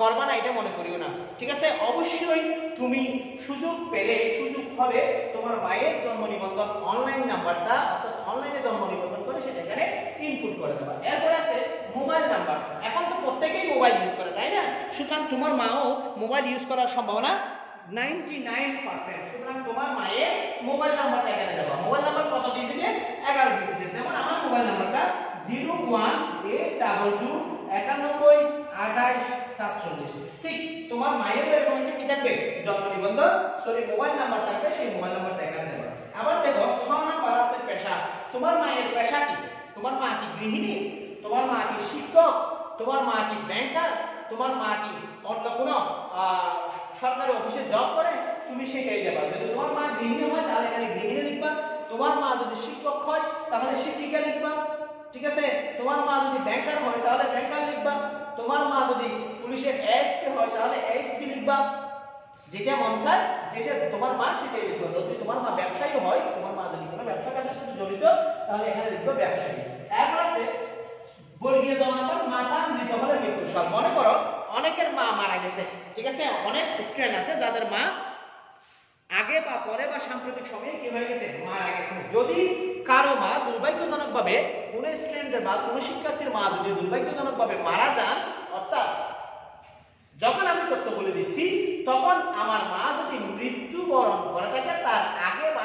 করবা না, এটা মনে করিও না, ঠিক আছে? অবশ্যই তুমি সুযোগ পেলে, সুযোগ হবে, তোমার মায়ের জন্ম নিবন্ধন অনলাইন নাম্বারটা অর্থাৎ অনলাইনে জন্ম নিবন্ধন করে সেটা এখানে ইনপুট করে দেবা। এরপর আছে মোবাইল নাম্বার। এখন তো প্রত্যেকেই মোবাইল ইউজ করে, তাই না? সুতরাং তোমার মাও মোবাইল ইউজ করার সম্ভাবনা 99%। সুতরাং তোমার মায়ের মোবাইল নাম্বারটা এখানে দেবা। মোবাইল নাম্বার কত ডিজিটের? 11 ডিজিটের। যেমন আমার মোবাইল নাম্বারটা 0182912847। ঠিক তোমার মায়ের এরকম কি থাকবে, জন্ম নিবন্ধন মোবাইল নাম্বার থাকবে, সেই মোবাইল নাম্বারটা এখানে দেবা। আবার দেখো 6 নাম্বার আছে পেশা। তোমার মায়ের পেশা কি? তোমার মা কি গৃহিণী? তোমার মা কি শিক্ষক? তোমার মা কি ব্যাংকার? তোমার মা কি অন্য কোনো সরকারি অফিসে জব করে? তুমি সেটাই দেবা। যদি তোমার মা গৃহিণী হয় তাহলে এখানে গৃহিণী লিখবা, তোমার মা যদি শিক্ষক হয় তাহলে শিক্ষিকা লিখবা, ঠিক আছে? তোমার মা যদি ব্যাংকার হয় তাহলে ব্যাংকার লিখবা, তোমার মা যদি পুলিশের এসপি হয় তাহলে এসপি লিখবা। যেটা মন চায়, যেটা তোমার মা সেটাই লিখবা। যদি তোমার মা ব্যবসায়ী হয়, তোমার মা যদি কোনো ব্যবসা কাজের সাথে জড়িত, তাহলে এখানে লিখবা ব্যবসায়ী। এরপর আছে বর্গীয় জ নাম্বার, মাতা মৃত হলে মৃত্যু সাল। মনে করো অনেকের মা মারা গেছে, ঠিক আছে? অনেক স্টুডেন্ট আছে যাদের মা আগে বা পরে বা সাম্প্রতিক সময়ে কি হয়ে গেছে, মারা গেছে। যদি কারো মা দুর্ভাগ্যজনকভাবে, কোনো স্টুডেন্টের বা কোনো শিক্ষার্থীর মা যদি দুর্ভাগ্যজনকভাবে মারা যান, অর্থাৎ যখন আমি তথ্য বলে দিচ্ছি, তখন আমার মা যদি মৃত্যুবরণ করে থাকে তার আগে বা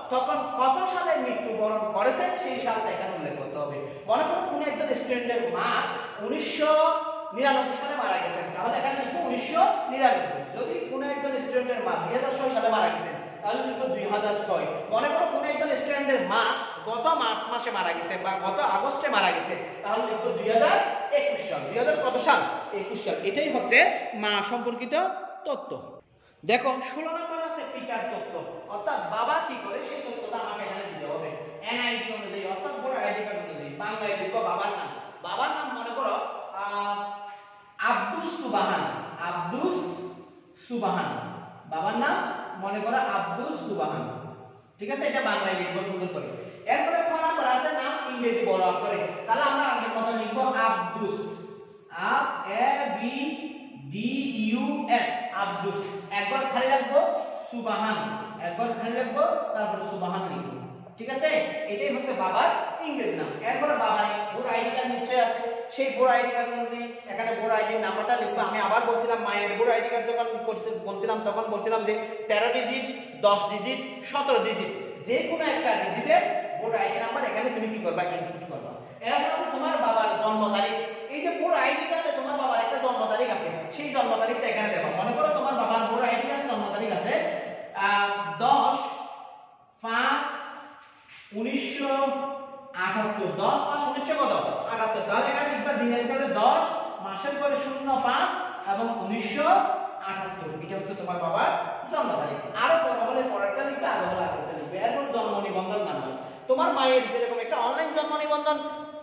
তখন কত সালে মৃত্যুবরণ করেছেন সেই সালটা এখানে উল্লেখ করতে হবে। মনে করো কোনো একজন স্টুডেন্টের মা 1999 সালে মারা গেছেন, তাহলে এখানে লিখবো 1999। যদি কোনো একজন স্টুডেন্টের মা 2006 সালে মারা গেছেন, তাহলে লিখবো 2006। মনে করো কোনো একজন স্টুডেন্টের মা গত মার্চ মাসে মারা গেছে বা গত আগস্টে মারা গেছে, তাহলে লিখবো 2021 সাল। 2000 কত সাল? 21 সাল। এটাই হচ্ছে মা সম্পর্কিত তথ্য। দেখো 16 নম্বর আছে পিতার তথ্য, অর্থাৎ বাবা কি করে সেই তথ্যটা আমাকে এখানে দিতে হবে। এনআইডি অনুযায়ী অর্থাৎ বড় আইডি কার্ড অনুযায়ী বাংলায় লিখবো বাবার নাম। বাবার নাম মনে করো আব্দুস সুবাহান। আব্দুস সুবাহান বাবার নাম মনে করো আব্দুস সুবাহান, ঠিক আছে? এটা বাংলায় লিখবো সুন্দর করে। এরপরে খ নাম্বার আছে নাম ইংরেজি বড় অক্ষরে, তাহলে আমরা আগের কথা লিখবো আব্দুস, ABDUS আব্দুস। একবার খালি রাখবো সুবাহান, একবার খালি রাখবো, তারপর সুবাহান লিখবো, ঠিক আছে? এটাই হচ্ছে বাবার ইংরেজি নাম। এরপরে বাবার ভোটার আইডি কার্ড নিশ্চয়ই আছে, সেই ভোটার আইডি কার্ড অনুযায়ী এখানে ভোটার আইডি নাম্বারটা লিখবো। আমি আবার বলছিলাম মায়ের ভোটার আইডি কার্ড যখন বলছিলাম তখন বলছিলাম যে 13 ডিজিট, 10 ডিজিট, 17 ডিজিট, যে কোনো একটা ডিজিটের ভোটার আইডি নাম্বার এখানে তুমি কি করবা, ইনপুট করবা। এরপর আছে তোমার বাবার জন্ম তারিখ। এই যে ভোটার আইডি কার্ডে তোমার বাবার একটা জন্ম তারিখ আছে, সেই জন্ম তারিখটা এখানে দেবা। মনে করো তোমার বাবার ভোটার আইডি কার্ডে জন্ম তারিখ আছে 10/5/1978, 10/5/1978, তাহলে এখানে লিখবা দিনের পরে 10, মাসের পরে 05 এবং 1978। এটা হচ্ছে তোমার বাবার জন্ম তারিখ। আরো বড় হলে পরেরটা লিখবে, আরো হলে আগেরটা লিখবে। এরপর জন্ম নিবন্ধন নাম্বার। তোমার মায়ের যেরকম একটা অনলাইন জন্ম নিবন্ধন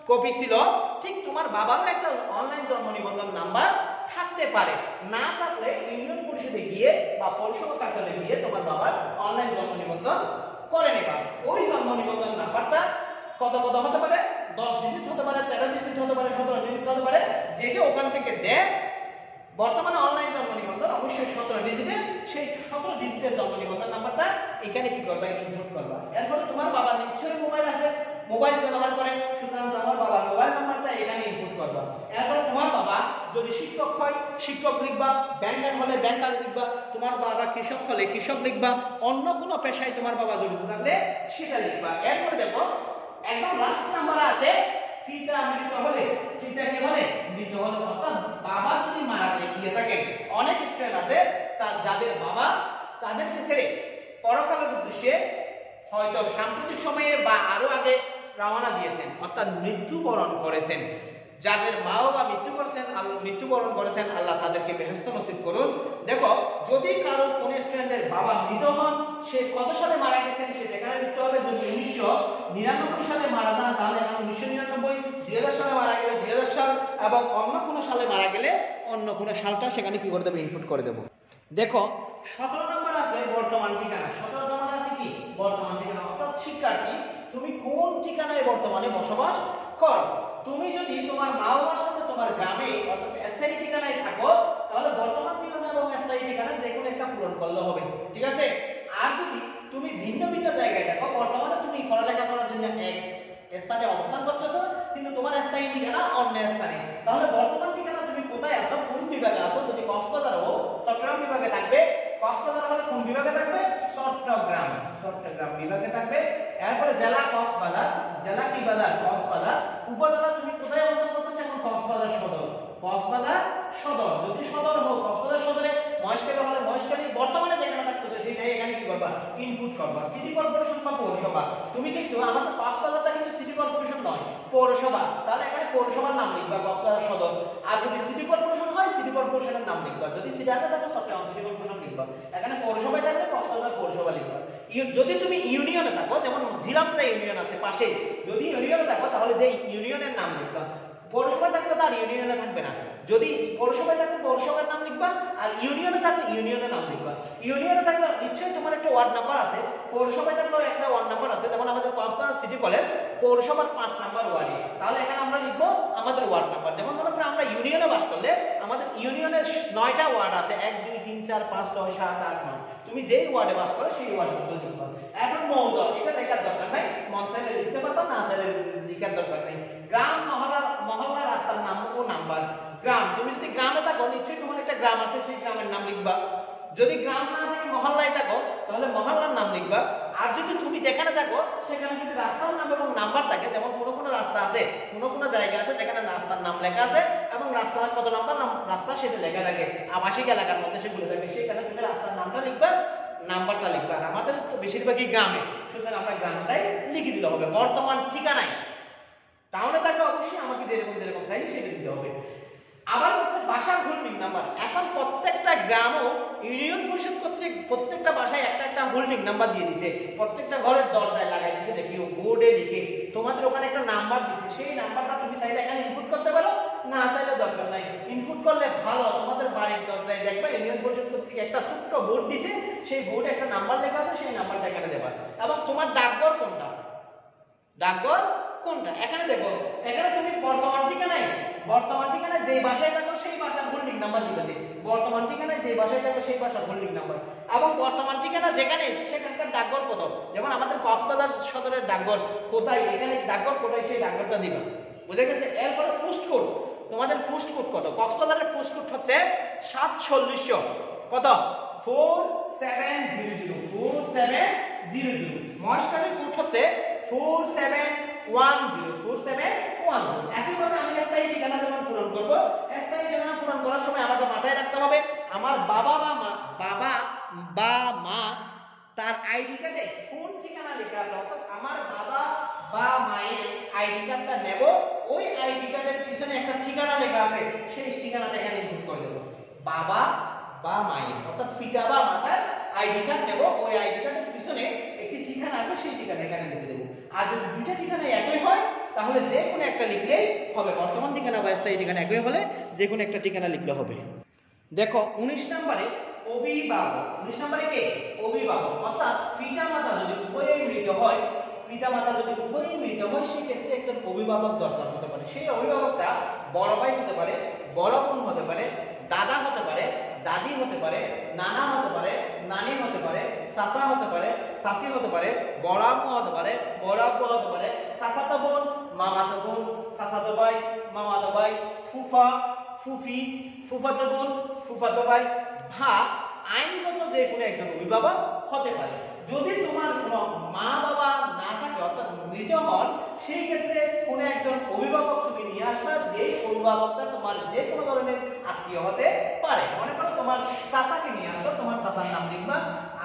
কপি ছিল, ঠিক তোমার বাবারও একটা অনলাইন জন্ম নিবন্ধন নাম্বার থাকতে পারে। না থাকলে ইউনিয়ন পরিষদে গিয়ে বা পৌরসভা কার্যালয়ে গিয়ে তোমার বাবার অনলাইন জন্ম নিবন্ধন করে নেবা। ওই জন্ম নিবন্ধন নাম্বারটা কত হতে পারে, 10 ডিজিট হতে পারে, 13 ডিজিট হতে পারে, 17 ডিজিট হতে পারে, যেটা ওখান থেকে দেয়। বর্তমানে অনলাইন জন্ম নিবন্ধন অবশ্যই 17 ডিজিটের, সেই 17 ডিজিটের জন্ম নিবন্ধন নাম্বারটা এখানে কি করবা, ইনপুট করবা। এরপরে তোমার বাবার নিশ্চয়ই মোবাইল আছে, মোবাইল ব্যবহার করে, সুতরাং তোমার বাবার মোবাইল নাম্বারটা এখানে ইনপুট করবা। এরপরে তোমার বাবা যদি শিক্ষক হয় শিক্ষক লিখবা, ব্যাংকার হলে ব্যাংকার লিখবা, তোমার বাবা কৃষক হলে কৃষক লিখবা, অন্য কোনো পেশায় তোমার বাবা জড়িত থাকলে সেটা লিখবা। এরপরে দেখো একদম লাস্ট নাম্বার আছে পিতা মৃত হলে। পিতা কি হলে? মৃত হলে, অর্থাৎ বাবা যদি মারা যায় দিয়ে থাকেন। অনেক স্টুডেন্ট আছে যাদের বাবা তাদেরকে ছেড়ে পরকালের উদ্দেশ্যে হয়তো সাম্প্রতিক সময়ে বা আরো আগে রওনা দিয়েছেন, অর্থাৎ মৃত্যুবরণ করেছেন। যাদের মা বাবা মৃত্যুবরণ করেছেন, আল্লাহ তাদেরকে বেহেশত নসিব করুন। দেখো, যদি কারো কোন স্টুডেন্টের বাবা মৃত হন, সে কত সালে মারা গেছেন সেটা এখানে লিখতে হবে। যদি 1999 সালে মারা যান তাহলে এখানে 1999, 2000 সালে মারা গেলে 2000 সাল, এবং অন্য কোনো সালে মারা গেলে অন্য কোনো সালটা সেখানে কি করে দেবো, ইনপুট করে দেবো। দেখো 17 নম্বর আছে বর্তমান ঠিকানা। 17 নম্বর আছে কি বর্তমান ঠিকানা, অর্থাৎ শিক্ষার্থী তুমি কোন ঠিকানায় বর্তমানে বসবাস করো। তুমি যদি তোমার মা বাবার সাথে তোমার গ্রামে অর্থাৎ স্থায়ী ঠিকানায় থাকো, তাহলে বর্তমান ঠিকানা এবং স্থায়ী ঠিকানা যে কোনো একটা পূরণ করলে হবে, ঠিক আছে। আর যদি তুমি ভিন্ন ভিন্ন জায়গায় থাকো, বর্তমানে তুমি পড়ালেখা করার জন্য এক স্থানে অবস্থান করতেছো, কিন্তু তোমার স্থায়ী ঠিকানা অন্য স্থানে, তাহলে বর্তমান ঠিকানা তুমি কোথায় আছো, কোন বিভাগে আছো। যদি কক্সবাজার হও, চট্টগ্রাম বিভাগে থাকবে। কক্সবাজার হলে কোন বিভাগে থাকবে, চট্টগ্রাম বিভাগে থাকবে। এরপরে জেলা কক্সবাজার, জেলা কি বাজার, কক্সবাজার। উপজেলা তুমি কোথায় অবস্থান করতেছো, এখন কক্সবাজার সদর, যদি সদর হও কক্সবাজার সদরে। মহেশখালী হলে মহেশখালী, বর্তমানে যেখানে থাকতেছো সেটাই এখানে কি করবা, ইনপুট করবা। সিটি কর্পোরেশন বা পৌরসভা, তুমি কিন্তু আমাদের কক্সবাজারটা কিন্তু সিটি কর্পোরেশন নয়, পৌরসভা, তাহলে এখানে পৌরসভার নাম লিখবা কক্সবাজার সদর। আর যদি সিটি কর্পোরেশন হয়, সিটি কর্পোরেশনের নাম লিখবা। যদি সিটিতে থাকো চট্টগ্রাম সিটি কর্পোরেশন লিখবা। এখানে পৌরসভায় থাকলে কক্সবাজার পৌরসভা লিখবা। যদি তুমি ইউনিয়নে থাকো, যেমন জিলামটা ইউনিয়ন আছে পাশে, যদি ইউনিয়নে থাকো তাহলে যে ইউনিয়নের নাম লিখবা। পৌরসভায় থাকলে তার ইউনিয়নে থাকবে না। যদি পৌরসভায় থাকলে পৌরসভার নাম লিখবা, আর ইউনিয়নে থাকলে ইউনিয়নের নাম লিখবা। ইউনিয়নে থাকলে নিশ্চয়ই তোমার একটা ওয়ার্ড নাম্বার আছে, পৌরসভায় থাকলেও একটা ওয়ার্ড নাম্বার আছে। যেমন আমাদের কক্সবাজার সিটি কলেজ পৌরসভার 5 নাম্বার ওয়ার্ডে, তাহলে এখানে আমরা লিখবো আমাদের ওয়ার্ড নাম্বার। যেমন মনে করো আমরা ইউনিয়নে বাস করলে আমাদের ইউনিয়নের 9টা ওয়ার্ড আছে, 1 2 3 4 5 6 7 8 9। তুমি যেই ওয়ার্ডে বাস করো সেই ওয়ার্ডে লিখবা। এখন মৌজা, এটা লেখার দরকার নাই, মন চাইলে লিখতে পারবা, না চাইলে লেখার দরকার নাই। গ্রাম, মহল্লা, রাস্তার নাম ও নাম্বার। গ্রাম, তুমি যদি গ্রামে থাকো নিশ্চয়ই তোমার একটা গ্রাম আছে, সেই গ্রামের নাম লিখবা। যদি গ্রাম না থাকে মহল্লায় থাকো, তাহলে মহল্লার নাম লিখবা। আর যদি তুমি যেখানে থাকো সেখানে যদি রাস্তার নাম এবং নাম্বার থাকে, যেমন কোনো রাস্তা আছে, কোনো জায়গা আছে যেখানে রাস্তার নাম লেখা আছে এবং রাস্তার কত নাম্বার রাস্তা সেটা লেখা থাকে, আবাসিক এলাকার মধ্যে সেগুলো থাকে, সেখানে তুমি রাস্তার নামটা লিখবা, নাম্বারটা লিখবা। আর আমাদের তো বেশিরভাগই গ্রামে, সুতরাং আমরা গ্রামটাই লিখে দিতে হবে। বর্তমান ঠিকানায় টাউনে থাকলে অবশ্যই আমাকে যেরকম চাই সেটা দিতে হবে। আবার হচ্ছে বাসার হোল্ডিং নাম্বার। এখন প্রত্যেকটা গ্রামও ইউনিয়ন পরিষদ কর্তৃক প্রত্যেকটা বাসায় একটা হোল্ডিং নাম্বার দিয়ে দিয়েছে, প্রত্যেকটা ঘরের দরজায় লাগাই দিয়েছে, দেখিও বোর্ডে লিখে তোমাদের ওখানে একটা নাম্বার দিয়েছে। সেই নাম্বারটা তুমি চাইলে এখানে ইনপুট করতে পারো, না চাইলে দরকার নাই। ইনপুট করলে ভালো, তোমাদের বাড়ির দরজায় দেখবে ইউনিয়ন পরিষদ কর্তৃক একটা ছোট্ট বোর্ড দিছে, সেই বোর্ডে একটা নাম্বার লেখা আছে, সেই নাম্বারটা এখানে দেবা। এবং তোমার ডাকঘর কোনটা এখানে দেখো। এখানে তুমি বর্তমান ঠিকানায় যেই বাসায় থাকো সেই বাসার হোল্ডিং নাম্বার দিবে। বর্তমান ঠিকানায় যেই বাসায় থাকো সেই বাসার হোল্ডিং নাম্বার, এবং বর্তমান ঠিকানা যেখানে সেখানকার ডাকঘর কত। যেমন আমাদের কক্সবাজার সদরের ডাকঘর কোথায়, এখানে ডাকঘর কোথায় সেই ডাকঘরটা দিবা, বুঝে গেছে। এরপরে পোস্ট কোড, তোমাদের পোস্ট কোড কত। কক্সবাজারের পোস্ট কোড হচ্ছে 740 কত 4700। মহেশখালীর কোড হচ্ছে 4710। একইভাবে আমি স্থায়ী ঠিকানা যখন পূরণ করবো, স্থায়ী ঠিকানা পূরণ করার সময় আমাকে মাথায় রাখতে হবে আমার বাবা বা মা তার আইডি কার্ডে কোন ঠিকানা লেখা আছে। অর্থাৎ আমার বাবা বা মায়ের আইডি কার্ডটা নেব, ওই আইডি কার্ডের পিছনে একটা ঠিকানা লেখা আছে, সেই ঠিকানাটা এখানে ইনপুট করে দেব। বাবা বা মায়ের অর্থাৎ পিতা বা মাতার আইডি কার্ড নেব, ওই আইডি কার্ডের পিছনে একটি ঠিকানা আছে, সেই ঠিকানা এখানে লিখে দেব। আর যদি দুইটা ঠিকানা একই হয় তাহলে যে কোনো একটা লিখলেই হবে। বর্তমান ঠিকানা বা স্থায়ী ঠিকানা একই হলে যে কোনো একটা ঠিকানা লিখলে হবে। দেখো 19 নম্বরে অভিভাবক। 19 নম্বরে কে, অভিভাবক। অর্থাৎ পিতামাতা যদি উভয়ই মৃত হয়, সেই ক্ষেত্রে একজন অভিভাবক দরকার হতে পারে। সেই অভিভাবকটা বড় ভাই হতে পারে, বড় বোন হতে পারে, দাদা হতে পারে, দাদি হতে পারে, নানা হতে পারে, নানি হতে পারে, চাচা হতে পারে, চাচি হতে পারে, বড় আম্মু হতে পারে, বড় আব্বু হতে পারে, চাচাতো বোন, মামাতো বোন, চাচাতো ভাই, মামাতো ভাই, ফুফা, ফুফি, ফুফাতো বোন, ফুফাতো ভাই, আইনগত যে কোনো একজন অভিভাবক হতে পারে। যদি তোমার কোনো মা বাবা না থাকে অর্থাৎ মৃত হন, সেই ক্ষেত্রে কোনো একজন অভিভাবক তুমি নিয়ে আসবা, যে অভিভাবকটা তোমার যে কোনো ধরনের আত্মীয় হতে পারে। মনে করো তোমার চাচাকে নিয়ে আসো, তোমার চাচার নাম লিখবা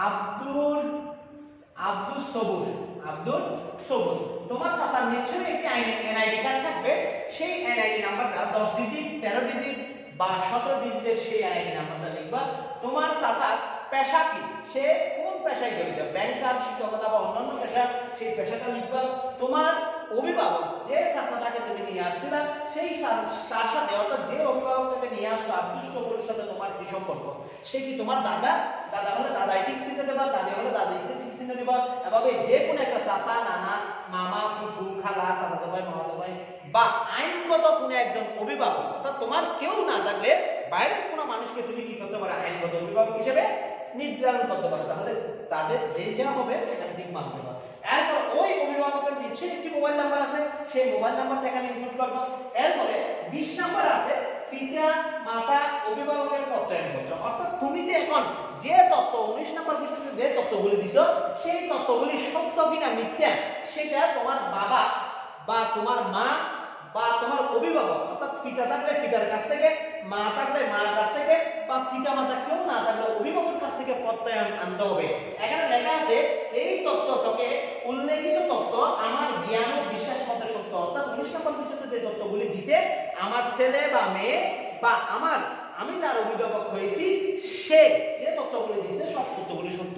আব্দুল সবুর। তোমার চাচার নিশ্চয়ই একটি এনআইডি কার্ড থাকবে, সেই এনআইডি নাম্বারটা 10 ডিজিট 13 ডিজিট বা 17 ডিজিটের সেই এনআইডি নাম্বারটা লিখবা। তোমার চাচার পেশা কি, সে কোন পেশায় জড়িত, ব্যাংকার, শিক্ষকতা বা অন্যান্য পেশা, সেই পেশাটা লিখবা। তোমার অভিভাবক যে চাচাটাকে তুমি নিয়ে আসছিলা, সেই তার সাথে অর্থাৎ যে অভিভাবকটাকে নিয়ে আসছো আব্দুল সবুরের সাথে তোমার কি সম্পর্ক, সে কি তোমার দাদা, দাদা হলে দাদাই ঠিক চিহ্ন দেবা, দাদি হলে দাদাই ঠিক চিহ্ন দেবা। এভাবে যে কোনো একটা চাচা, নানা, মামা, ফুফু, খালা, চাচাতো ভাই, মামাতো ভাই বা আইনগত কোনো একজন অভিভাবক, অর্থাৎ তোমার কেউ না থাকলে বাইরের কোনো মানুষকে তুমি কি করতে পারো, আইনগত অভিভাবক হিসেবে নির্ধারণ করতে পারো। তাহলে তাদের যে যা হবে সেটা ঠিক মানতে পারো। এরপর ওই অভিভাবকের নিশ্চয়ই একটি মোবাইল নাম্বার আছে, সেই মোবাইল নাম্বারটা এখানে ইনপুট করবো। এরপরে 20 নাম্বার আছে পিতা মাতা অভিভাবকের প্রত্যয়নপত্র, অর্থাৎ তুমি যে এখন যে তথ্য 19 নাম্বার ভিতরে যে তথ্যগুলি দিছো, সেই তথ্যগুলি সত্য কিনা মিথ্যা সেটা তোমার বাবা বা তোমার মা বা তোমার অভিভাবক, অর্থাৎ পিতা থাকলে পিতার কাছ থেকে, মা থাকলে মার কাছ থেকে, বা পিতা মাতা কেউ না থাকলে অভিভাবকের কাছ থেকে প্রত্যয়ন আনতে হবে। এখানে লেখা আছে এই তথ্য সকে উল্লেখিত তথ্য আমার জ্ঞান ও বিশ্বাস মতে সত্য, অর্থাৎ 19 নম্বর পর্যন্ত যে তথ্যগুলি দিছে, আমার ছেলে বা মেয়ে বা আমি যার অভিভাবক হয়েছি সে যে তথ্যগুলি দিছে সব তথ্যগুলি সত্য।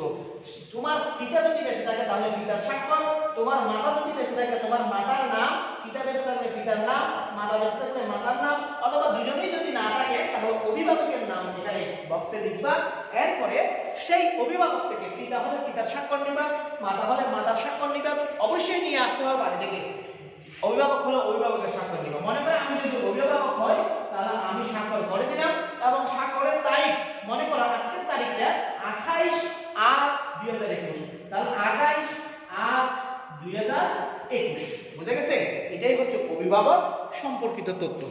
তোমার পিতা যদি বেঁচে থাকে তাহলে পিতার স্বাক্ষর, তোমার মাতা যদি বেঁচে থাকে তোমার মাতার নাম, পিতা বেঁচে থাকলে পিতার নাম, মাতা বেঁচে থাকলে মাতার নাম, অথবা দুজনেই যদি না থাকে তাহলে অভিভাবকের নাম এখানে বক্সে লিখবা। এরপরে সেই অভিভাবক থেকে পিতা হলে পিতার স্বাক্ষর নিবা, মাতা হলে মাতার স্বাক্ষর নিবা, অবশ্যই নিয়ে আসতে হবে বাড়ি থেকে। অভিভাবক হলে অভিভাবকের স্বাক্ষর নিবা। মনে করে আমি যদি অভিভাবক হই তাহলে আমি স্বাক্ষর করে দিলাম, এবং স্বাক্ষরের তারিখ মনে করো আজকের তারিখটা 28/8/2021, তাহলে 28/8/2021। বুঝা গেছে? এটাই হচ্ছে অভিভাবক সম্পর্কিত তথ্য।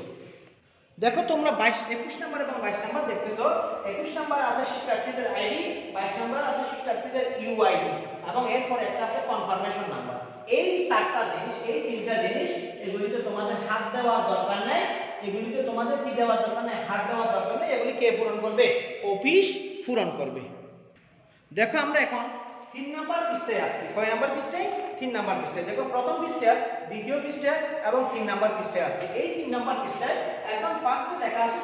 দেখো তোমরা 21 নাম্বার এবং 22 নাম্বার দেখতেছো। 21 নাম্বার আছে শিক্ষার্থীদের আইডি, 22 নাম্বার আছে শিক্ষার্থীদের ইউআইডি, এবং এরপর একটা আছে কনফার্মেশন নাম্বার। এই চারটা জিনিস, এই তিনটা জিনিস, এগুলিতে তোমাদের হাত দেওয়ার দরকার নাই, এগুলিতে তোমাদের কি দেওয়ার দরকার নাই, হাত দেওয়ার দরকার নাই। এগুলি কে পূরণ করবে? অফিস পূরণ করবে। দেখো আমরা এখন 3 নাম্বার পৃষ্ঠায় আসছি। কয় নাম্বার পৃষ্ঠায়? 3 নাম্বার পৃষ্ঠায়। দেখো প্রথম পৃষ্ঠা, দ্বিতীয় পৃষ্ঠা এবং 3 নাম্বার পৃষ্ঠায় আছে। এই 3 নাম্বার পৃষ্ঠায় একদম ফার্স্টে লেখা আছে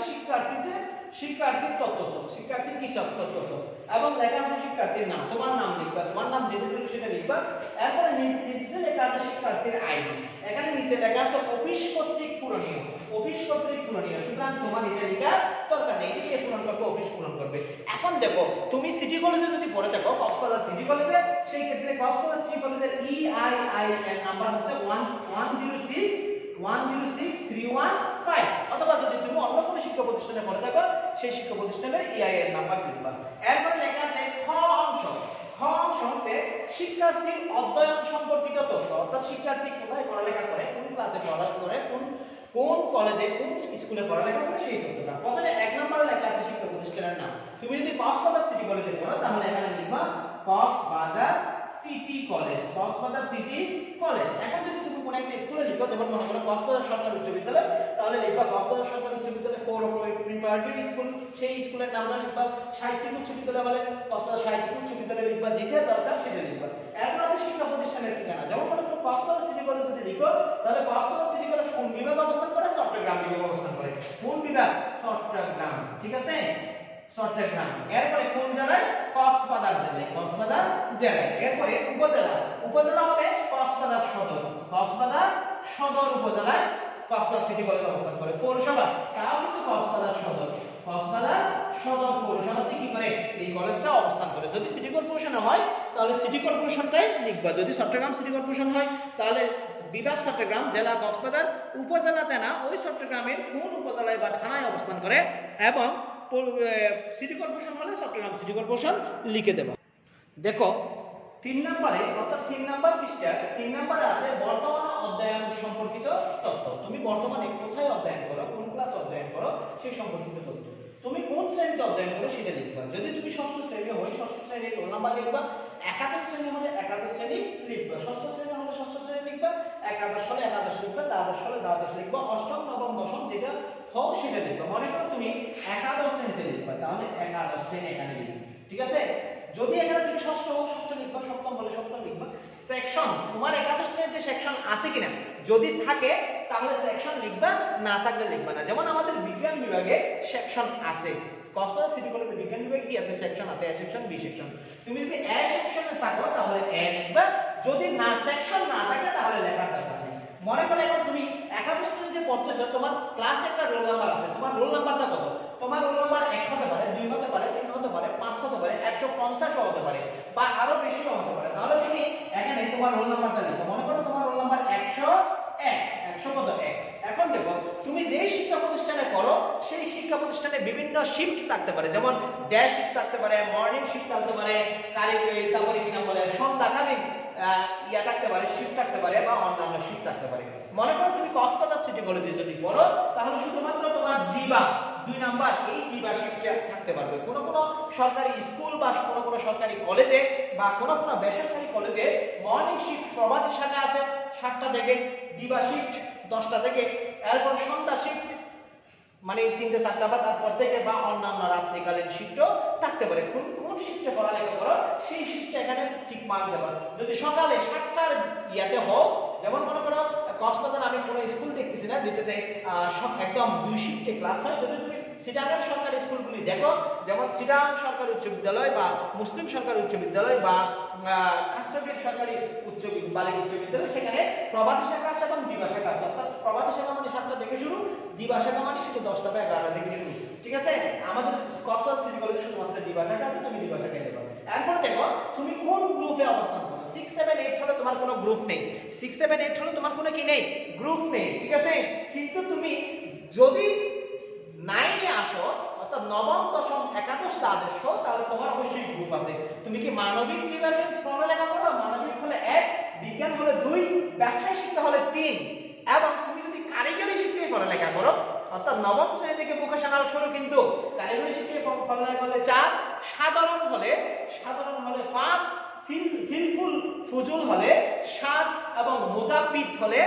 শিক্ষার্থীর তথ্যসূচক, শিক্ষার্থীর কি সব তথ্যসূচক, এবং লেখা আছে শিক্ষার্থীর নাম, তোমার নাম লিখবা, তোমার নাম যেটা ছিল সেটা লিখবা। এরপরে নিচে লেখা আছে শিক্ষার্থীর আইডি, এখানে নিচে লেখা আছে অফিস কর্তৃক পূরণীয়, অফিস কর্তৃক পূরণীয়। সুতরাং তোমার এটা লেখার দরকার নেই, এটা কে পূরণ করবে? অফিস পূরণ করবে। এখন দেখো তুমি সিটি কলেজে যদি পড়ে থাকো, কক্সবাজার সিটি কলেজে, সেই ক্ষেত্রে কক্সবাজার সিটি কলেজের EIIN নাম্বার হচ্ছে 1063115, অথবা যদি তুমি অন্য কোনো শিক্ষা প্রতিষ্ঠানে পড়ে থাকো সেই শিক্ষা প্রতিষ্ঠানের EIN নাম্বার লিখবা। এরপর লেখা আছে খ অংশ। খ অংশ হচ্ছে শিক্ষার্থীর অধ্যয়ন সম্পর্কিত তথ্য, অর্থাৎ শিক্ষার্থী কোথায় পড়ালেখা করে, কোন ক্লাসে পড়ালেখা করে, কোন কলেজে কোন স্কুলে পড়ালেখা করে সেই তথ্যটা। প্রথমে 1 নম্বরে লেখা আছে শিক্ষা প্রতিষ্ঠানের নাম। তুমি যদি কক্সবাজার সিটি কলেজে পড়ো তাহলে এখানে লিখবা Cox's Bazar city college, Cox's Bazar city college. এখন যদি তুমি কোন একটা স্কুলে লিখো, যেমন মনে করো কক্সবাজার সরকারি উচ্চ বিদ্যালয়, তাহলে লিখবা কক্সবাজার সরকারি উচ্চ বিদ্যালয় ফর প্রিপারেটরি স্কুল, সেই স্কুলের নামটা লিখবা। সাহিত্যিক উচ্চ বিদ্যালয় হলে কক্সবাজার সাহিত্যিক উচ্চ বিদ্যালয় লিখবা, যেটা দরকার সেটা লিখবা। এরপর আছে শিক্ষা প্রতিষ্ঠানের ঠিকানা। যেমন মনে করো কক্সবাজার সিটি কলেজ যদি লিখো তাহলে কক্সবাজার সিটি কলেজ কোন বিভাগে অবস্থান করে? চট্টগ্রাম বিভাগে অবস্থান করে। কোন বিভাগ? চট্টগ্রাম। ঠিক আছে, চট্টগ্রাম। এরপরে কোন জেলায়? কক্সবাজার জেলায়, কক্সবাজার জেলায়। এরপরে উপজেলা, উপজেলা হবে কক্সবাজার সদর, কক্সবাজার সদর উপজেলায় কক্সবাজার সিটি কলেজ অবস্থান করে। পৌরসভা, তাও কিন্তু কক্সবাজার সদর, কক্সবাজার সদর পৌরসভাতে কি করে? এই কলেজটা অবস্থান করে। যদি সিটি কর্পোরেশন হয় তাহলে সিটি কর্পোরেশনটাই লিখবা, যদি চট্টগ্রাম সিটি কর্পোরেশন হয় তাহলে বিভাগ চট্টগ্রাম, জেলা কক্সবাজার, উপজেলাতে না ওই চট্টগ্রামের কোন উপজেলায় বা থানায় অবস্থান করে, এবং সিটি কর্পোরেশন হলে চট্টগ্রাম সিটি কর্পোরেশন লিখে দেবা। দেখো 3 নম্বরে, অর্থাৎ 3 নম্বর পৃষ্ঠা 3 নম্বরে আছে বর্তমান অধ্যয়ন সম্পর্কিত তথ্য। তুমি বর্তমানে কোথায় অধ্যয়ন করো, কোন ক্লাস অধ্যয়ন করো সেই সম্পর্কিত তথ্য। তুমি কোন শ্রেণীতে অধ্যয়ন করো সেটা লিখবা। যদি তুমি ষষ্ঠ শ্রেণী হয় ষষ্ঠ শ্রেণীর রোল নাম্বার লিখবা। একাদশ শ্রেণী হলে একাদশ শ্রেণী লিখবা, ষষ্ঠ শ্রেণী হলে ষষ্ঠ শ্রেণী লিখবা, একাদশ হলে একাদশ লিখবা, দ্বাদশ হলে দ্বাদশ লিখবা, অষ্টম নবম দশম যেটা হোক সেটা লিখবা। মনে করো তুমি একাদশ শ্রেণীতে লিখবা, তাহলে একাদশ শ্রেণী এখানে লিখবা, ঠিক আছে। যদি এখানে তুমি ষষ্ঠ হোক ষষ্ঠ লিখবা, সপ্তম হলে সপ্তম লিখবা। সেকশন, তোমার একাদশ শ্রেণীতে সেকশন আছে কিনা, যদি থাকে তাহলে সেকশন লিখবা, না থাকলে লিখবা না। যেমন আমাদের বিজ্ঞান বিভাগে সেকশন আছে, কক্সবাজার সিটি কলেজের বিজ্ঞান বিভাগে কি আছে, সেকশন আছে, এ সেকশন, বি সেকশন। তুমি যদি এ সেকশনে থাকো তাহলে এ লিখবা, যদি না সেকশন না থাকে তাহলে লেখার দরকার নেই। মনে করো এখন তুমি একাদশ শ্রেণীতে পড়তেছো, তোমার ক্লাস একটা রোল নাম্বার আছে, তোমার রোল নাম্বারটা কত, তোমার রোল নাম্বার 1 হতে পারে, 2 হতে পারে, 3 হতে পারে, 5 হতে পারে, 150 হতে পারে, বা আরো বেশিও হতে পারে। তাহলে তুমি এখানে তোমার রোল নাম্বারটা লিখো। মনে করো তোমার রোল নাম্বার 101। এখন দেখো তুমি যেই শিক্ষা প্রতিষ্ঠানে পড়ো সেই শিক্ষা প্রতিষ্ঠানে বিভিন্ন শিফট থাকতে পারে, যেমন ডে শিফট থাকতে পারে, মর্নিং শিফট থাকতে পারে, তারপরে কি নাম বলে সন্ধ্যাকালীন থাকতে পারে, শিফট থাকতে পারে, বা অন্যান্য শিফট থাকতে পারে। মনে করো তুমি কক্সবাজার সিটি কলেজে যদি পড়ো তাহলে শুধুমাত্র তোমার দিবা 2 নাম্বার এই দিবা শিফটে থাকতে পারবে। কোন কোন সরকারি স্কুল বা কোন কোন সরকারি কলেজে বা কোন কোন বেসরকারি কলেজে মর্নিং শিফট প্রভাতী শাখা আছে 7টা থেকে, দিবা শিফট 10টা থেকে, এরপর সন্ধ্যা শিফট মানে 3টে 4টা বা তারপর থেকে, বা অন্যান্য রাত্রিকালীন শিফটও থাকতে পারে। কোন কোন শিফটে পড়ালেখা করো সেই শিফটে এখানে ঠিক মার্ক দেবা। যদি সকালে 7টার ইয়াতে হোক, যেমন মনে করো কক্সবাজার আমি কোনো স্কুল দেখতেছি না যেটাতে একদম 2 শিফটে ক্লাস হয়, যদি তুমি সিটাগাং সরকারি স্কুলগুলি দেখো, যেমন সিটাগাং সরকারি উচ্চ বিদ্যালয় বা মুসলিম সরকারি উচ্চ বিদ্যালয় বা কাস্টডিয়ান সরকারি বালিকা উচ্চ বিদ্যালয়, সেখানে প্রভাতী শাখা আছে এবং দিবা শাখা আছে। অর্থাৎ প্রভাতী শাখা মানে 7টা থেকে শুরু, দিবা শাখা মানে শুধু 10টা বা 11টা থেকে শুরু, ঠিক আছে। আমাদের কক্সবাজার সিটি কলেজে শুধুমাত্র দিবা শাখা আছে, তুমি দিবা শাখায় দেবা। এরপর দেখো তুমি কোন গ্রুপে অবস্থান করো। 6, 7, 8 হলে তোমার কোনো গ্রুপ নেই, 6, 7, 8 হলে তোমার কোনো কি নেই, গ্রুপ নেই, ঠিক আছে। কিন্তু তুমি যদি 9 এ আসো, অর্থাৎ নবম দশম একাদশ দ্বাদশ, তাহলে তোমার অবশ্যই গ্রুপ আছে। তুমি কি মানবিক বিভাগে পড়ালেখা করো, মানবিক হলে 1, বিজ্ঞান হলে 2, ব্যবসায় শিক্ষা হলে 3, এবং তুমি যদি কারিগরি শিক্ষায় পড়ালেখা করো, অর্থাৎ নবম শ্রেণী থেকে ভোকেশনাল শুরু, কিন্তু কারিগরি শিক্ষায় পড়ালেখা করলে 4, সাধারণ হলে 5, হিলফুল ফুজুল হলে 7, এবং মুজাব্বিদ হলে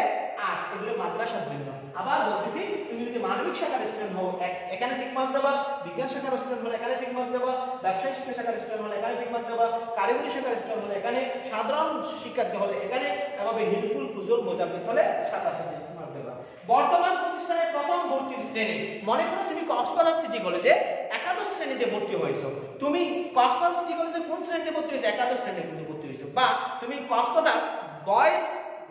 8। এগুলো মাদ্রাসার জন্য। আবার বলতেছি, তুমি যদি মানবিক শাখার স্টুডেন্ট হও এখানে ঠিক মার্ক দেবা, বিজ্ঞান শাখার স্টুডেন্ট হলে এখানে ঠিক মার্ক দেবা, ব্যবসায় শিক্ষা শাখার স্টুডেন্ট হলে এখানে ঠিক মার্ক দেবা, কারিগরি শাখার স্টুডেন্ট হলে এখানে, সাধারণ শিক্ষার্থী হলে এখানে, এভাবে হিলফুল ফুজুল মুজাব্বিদ হলে 7 মার্ক দেবা। বর্তমান প্রতিষ্ঠানে প্রথম ভর্তির শ্রেণী, মনে করো তুমি কক্সবাজার সিটি কলেজে একাদশ শ্রেণীতে ভর্তি হয়েছো, তুমি কক্সবাজার সিটি কলেজে কোন শ্রেণীতে ভর্তি হয়েছো, একাদশ শ্রেণীতে ভর্তি হয়েছো, বা তুমি কক্সবাজার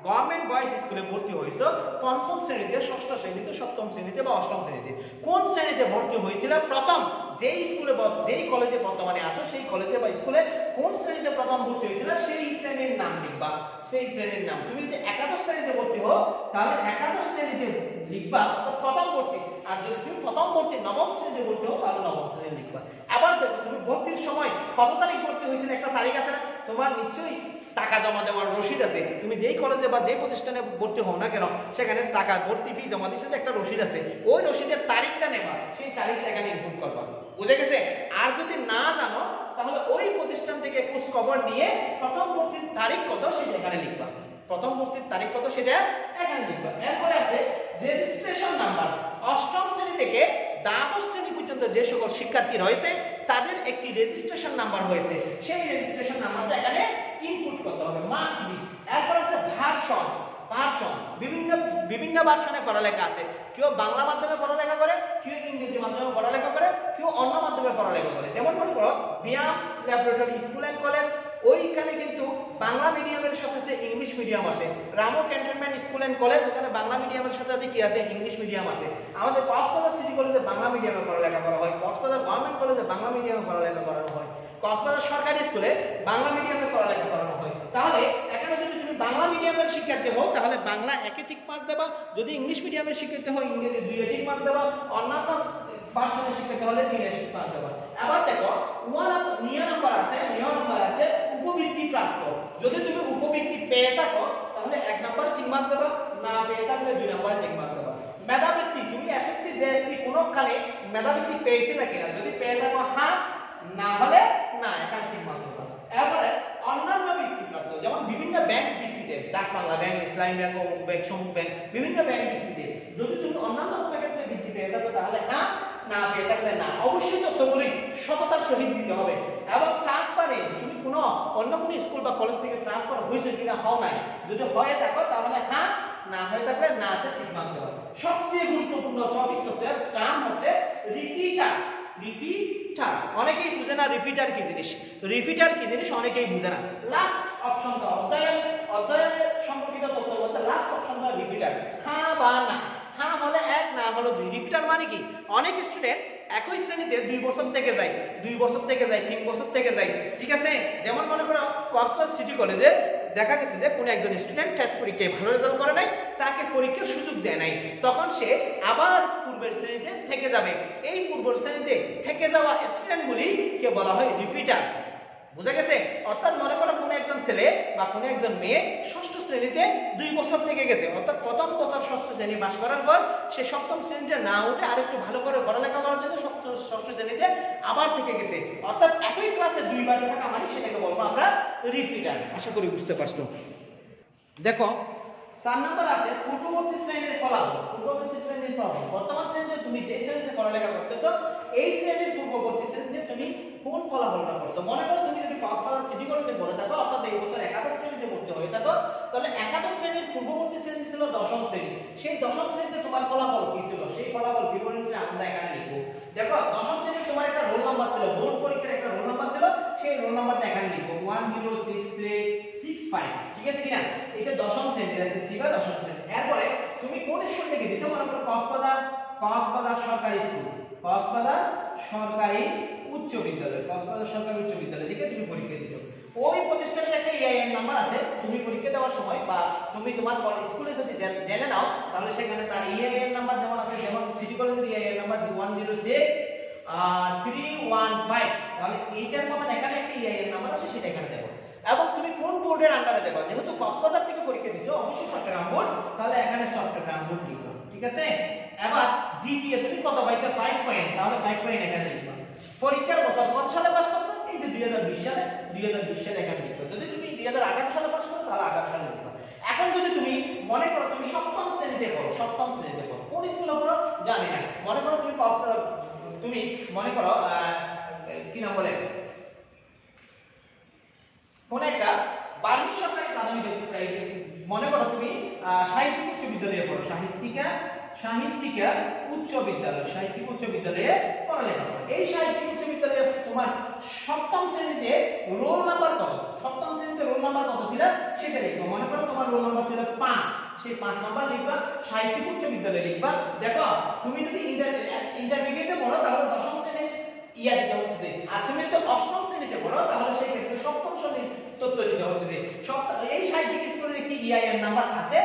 গভর্নমেন্ট বয়েজ স্কুলে ভর্তি হয়েছো পঞ্চম শ্রেণীতে, ষষ্ঠ শ্রেণীতে, সপ্তম শ্রেণীতে বা অষ্টম শ্রেণীতে। কোন শ্রেণীতে ভর্তি হয়েছিল প্রথম, যেই স্কুলে যেই কলেজে বর্তমানে আসো সেই কলেজে বা স্কুলে কোন শ্রেণীতে প্রথম ভর্তি হয়েছিল সেই শ্রেণীর নাম লিখবা, সেই শ্রেণীর নাম। তুমি যদি একাদশ শ্রেণীতে ভর্তি হও তাহলে একাদশ শ্রেণীতে লিখবা প্রথম ভর্তি, আর যদি তুমি প্রথম ভর্তি নবম শ্রেণীতে ভর্তি হও তাহলে নবম শ্রেণী লিখবা। আবার দেখো তুমি ভর্তির সময় কত তারিখ ভর্তি হয়েছিল, একটা তারিখ আছে না, তোমার নিশ্চয়ই টাকা জমা দেওয়ার রসিদ আছে। তুমি যেই কলেজে বা যেই প্রতিষ্ঠানে ভর্তি হও না কেন সেখানে টাকা ভর্তি ফি জমা দিচ্ছে, একটা রসিদ আছে, ওই রসিদের তারিখটা নেবা, সেই তারিখটা এখানে ইনপুট করবা, বুঝে গেছে। আর যদি না জানো তাহলে ওই প্রতিষ্ঠান থেকে খোঁজ খবর নিয়ে প্রথম ভর্তির তারিখ কত সেটা এখানে লিখবা, প্রথম ভর্তির তারিখ কত সেটা এখানে লিখবা। এরপরে আছে রেজিস্ট্রেশন নাম্বার। অষ্টম শ্রেণী থেকে দ্বাদশ শ্রেণী পর্যন্ত যে সকল শিক্ষার্থী রয়েছে তাদের একটি রেজিস্ট্রেশন নাম্বার হয়েছে, সেই রেজিস্ট্রেশন নাম্বারটা এখানে ইনপুট করতে হবে, মাস্ট বি। এরপর আছে ভার্সন। বিভিন্ন ভার্সনে পড়ালেখা আছে, কেউ বাংলা মাধ্যমে পড়ালেখা করে, কেউ ইংরেজি মাধ্যমে পড়ালেখা করে, কেউ অন্য মাধ্যমে পড়ালেখা করে। যেমন মনে করো BIAM laboratory school and college, ওইখানে কিন্তু বাংলা মিডিয়ামের সাথে সাথে ইংলিশ মিডিয়াম আছে। রামো ক্যান্টনমেন্ট স্কুল অ্যান্ড কলেজ, ওখানে বাংলা মিডিয়ামের সাথে সাথে কি আছে, ইংলিশ মিডিয়াম আছে। আমাদের কক্সবাজার সিটি কলেজে বাংলা মিডিয়ামে পড়ালেখা করা হয়, কক্সবাজার গভর্নমেন্ট কলেজে বাংলা মিডিয়ামে পড়ালেখা করানো হয়, কক্সবাজার সরকারি স্কুলে বাংলা মিডিয়ামে পড়ালেখা করানো হয়। তাহলে এখানে যদি তুমি বাংলা মিডিয়ামের শিক্ষার্থী হও তাহলে বাংলা 1 টিক মার্ক দেবা, যদি ইংলিশ মিডিয়ামের শিক্ষার্থী হও ইংরেজি 2 টিক মার্ক দেবা, অন্যান্য ভার্সনের শিক্ষার্থী হলে 3 টিক মার্ক দেবা। আবার দেখো নিয়ম নাম্বার আছে উপবৃত্তি প্রাপ্ত। যদি তুমি উপবৃত্তি পেয়ে থাকো তাহলে 1 নম্বরে টিক মার্ক দেবা, না পেয়ে থাকলে 2 নম্বরে টিক মার্ক দেবা। মেধাবৃত্তি, তুমি এসএসসি জেএসসি কোনখানে মেধাবৃত্তি পেয়েছিলে কিনা, যদি পেয়ে থাকো হ্যাঁ, না হলে না, এখানে টিক মার্ক দেবা। এরপরে অন্যান্য বৃত্তিপ্রাপ্ত, যেমন বিভিন্ন ব্যাংক ভিত্তিতে, ডাচ বাংলা ব্যাংক, ইসলামী ব্যাংক, অমুক ব্যাংক, সমুক ব্যাংক, বিভিন্ন ব্যাংক ভিত্তিতে যদি তুমি অন্যান্য কোনো ক্ষেত্রে বৃত্তি পেয়ে থাকো তাহলে হ্যাঁ, না পেয়ে থাকলে না। অবশ্যই তথ্যগুলি সততার সহিত দিতে হবে এবং ট্রান্সপারেন্ট, তুমি কোনো অন্য কোনো স্কুল বা কলেজ থেকে ট্রান্সফার হয়েছে কিনা, হও নাই, যদি হয়ে থাকো তাহলে হ্যাঁ, না হয়ে থাকলে না তে ঠিক মানতে হবে। সবচেয়ে গুরুত্বপূর্ণ টপিক হচ্ছে টার্ম হচ্ছে রিপিটার। রিপিটার অনেকেই বুঝে না রিপিটার কি জিনিস, রিপিটার কি জিনিস অনেকেই বুঝে না। লাস্ট অপশনটা অধ্যয়নের সম্পর্কিত তথ্য বলতে লাস্ট অপশনটা রিপিটার, হ্যাঁ বা না। হ্যাঁ হলে এক, না হলো দুই। রিপিটার মানে কি, অনেক স্টুডেন্ট একই শ্রেণীতে 2 বছর থেকে যায়, 2 বছর থেকে যায়, 3 বছর থেকে যায়, ঠিক আছে। যেমন মনে করো কক্সবাজার সিটি কলেজে দেখা গেছে যে কোনো একজন স্টুডেন্ট টেস্ট পরীক্ষায় ভালো রেজাল্ট করে নাই, তাকে পরীক্ষার সুযোগ দেয় নাই, তখন সে আবার পূর্বের শ্রেণীতে থেকে যাবে। এই পূর্বের শ্রেণীতে থেকে যাওয়া স্টুডেন্টগুলি কে বলা হয় রিপিটার। বুঝা গেছে? অর্থাৎ মনে করো কোনো একজন ছেলে বা কোনো একজন মেয়ে ষষ্ঠ শ্রেণীতে 2 বছর থেকে গেছে, অর্থাৎ প্রথম বছর ষষ্ঠ শ্রেণী পাস করার পর সে সপ্তম শ্রেণীতে না উঠে আরেকটু ভালো করে পড়ালেখা করার জন্য ষষ্ঠ শ্রেণীতে আবার থেকে গেছে, অর্থাৎ একই ক্লাসে 2 বার থাকা মানে সেটাকে বলবো আমরা রিপিটার। আশা করি বুঝতে পারছো। দেখো 4 নাম্বার আছে পূর্ববর্তী শ্রেণীর ফলাফল। পূর্ববর্তী শ্রেণীর ফলাফল, বর্তমান শ্রেণীতে তুমি যে শ্রেণীতে পড়ালেখা করতেছো এই শ্রেণীর পূর্ববর্তী শ্রেণীতে তুমি কোন ফলাফলটা করছো। মনে করো তুমি যদি কক্সবাজার সিটি কলেজে পড়ে থাকো, অর্থাৎ এই বছর একাদশ শ্রেণীতে ভর্তি হয়ে থাকো, তাহলে একাদশ শ্রেণীর পূর্ববর্তী শ্রেণী ছিল দশম শ্রেণী। সেই দশম শ্রেণীতে তোমার ফলাফল কি ছিল, সেই ফলাফল বিবরণীটা আমরা এখানে লিখবো। দেখো দশম শ্রেণীতে তোমার একটা রোল নাম্বার ছিল, বোর্ড পরীক্ষার একটা রোল নাম্বার ছিল, সেই রোল নাম্বারটা এখানে লিখবো 106365, ঠিক আছে কিনা। এটা দশম শ্রেণীর এসএসসি বা দশম শ্রেণী। এরপরে তুমি কোন স্কুল থেকে দিছো, মনে করো কক্সবাজার সরকারি স্কুল, কক্সবাজার সরকারি উচ্চ বিদ্যালয়, কক্সবাজার সরকারি উচ্চ বিদ্যালয় থেকে তুমি পরীক্ষা দিছো। ওই প্রতিষ্ঠানের একটা ইআইএন নাম্বার আছে, তুমি পরীক্ষা দেওয়ার সময় বা তুমি তোমার স্কুলে যদি জেনে নাও তাহলে সেখানে তার ইআইএন নাম্বার যেমন আছে, যেমন সিটি কলেজের ইআইএন নাম্বার 106315, তাহলে এইটার মতন এখানে একটা ইআইএন নাম্বার আছে, সেটা এখানে দেবো। এবং তুমি কোন বোর্ডের আন্ডারে দেবা, যেহেতু কক্সবাজার থেকে পরীক্ষা দিছো অবশ্যই চট্টগ্রাম বোর্ড, তাহলে এখানে চট্টগ্রাম বোর্ড লিখবা, ঠিক আছে। এবার জিপিএ তুমি কত পাইছো 5 পয়েন্ট, তাহলে 5 পয়েন্ট এখানে লিখবা। পরীক্ষার বছর কত সালে পাস করছো, এই যে 2020 সালে, 2020 সালে এখানে লিখবা। যদি তুমি 2018 সালে পাস করো তাহলে 18 সালে লিখবা। এখন যদি তুমি মনে করো তুমি সপ্তম শ্রেণীতে পড়ো, সপ্তম শ্রেণীতে পড়ো, কোন স্কুলে পড়ো জানি না, মনে করো তুমি মনে করো কি নাম বলে কোন একটা বার্মিজ সরকারি প্রাথমিক, মনে করো তুমি সাহিত্যিক উচ্চ বিদ্যালয়ে পড়ো, সাহিত্যিকা উচ্চ বিদ্যালয়, সাহিত্যিক উচ্চ বিদ্যালয়ে পড়ালেখা করো। এই সাহিত্যিক উচ্চ বিদ্যালয়ে তোমার সপ্তম শ্রেণীতে রোল নাম্বার কত, সপ্তম শ্রেণীতে রোল নাম্বার কত ছিল সেটা লিখবো। মনে করো তোমার রোল নাম্বার ছিল 5, সেই 5 নাম্বার লিখবা, সাহিত্যিক উচ্চ বিদ্যালয়ে লিখবা। দেখো তুমি যদি ইন্টারমিডিয়েটে পড়ো তাহলে দশম শ্রেণীর ইয়া দিতে হচ্ছে, আর তুমি যদি অষ্টম শ্রেণীতে পড়ো তাহলে সেই ক্ষেত্রে সপ্তম শ্রেণীর তথ্য দিতে হচ্ছে। এই সাহিত্যিক স্কুলের কি ইআইএন নাম্বার আছে?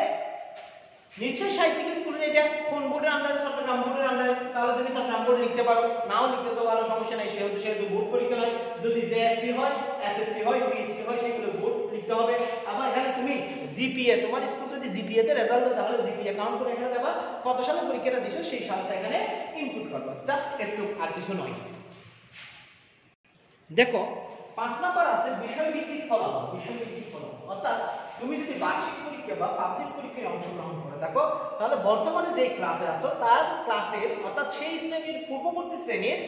নিশ্চয়ই সাহিত্যিক স্কুলের এটা কোন বোর্ডের আন্ডারে, চট্টগ্রাম বোর্ডের আন্ডারে, তাহলে তুমি চট্টগ্রাম বোর্ড লিখতে পারো, নাও লিখতে পারো, সমস্যা নাই। সেহেতু বোর্ড পরীক্ষা নয়, যদি জেএসসি হয়, এসএসসি হয়, পিএসসি হয়, সেগুলো বোর্ড লিখতে হবে। আবার এখানে তুমি জিপিএ, তোমার স্কুল যদি জিপিএ তে রেজাল্ট দেয় তাহলে জিপিএ কাউন্ট করে এখানে দেবা, কত সালে পরীক্ষাটা দিছো সেই সালটা এখানে ইনপুট করবা, জাস্ট একটু, আর কিছু নয়। দেখো 5 নাম্বার আছে বিষয়ভিত্তিক ফলাফল। বিষয়ভিত্তিক ফলাফল অর্থাৎ তুমি যদি বার্ষিক পরীক্ষা বা পাবলিক পরীক্ষায় অংশগ্রহণ করে থাকো তাহলে বর্তমানে যে ক্লাসে আছো তার ক্লাসের অর্থাৎ সেই শ্রেণীর পূর্ববর্তী শ্রেণীর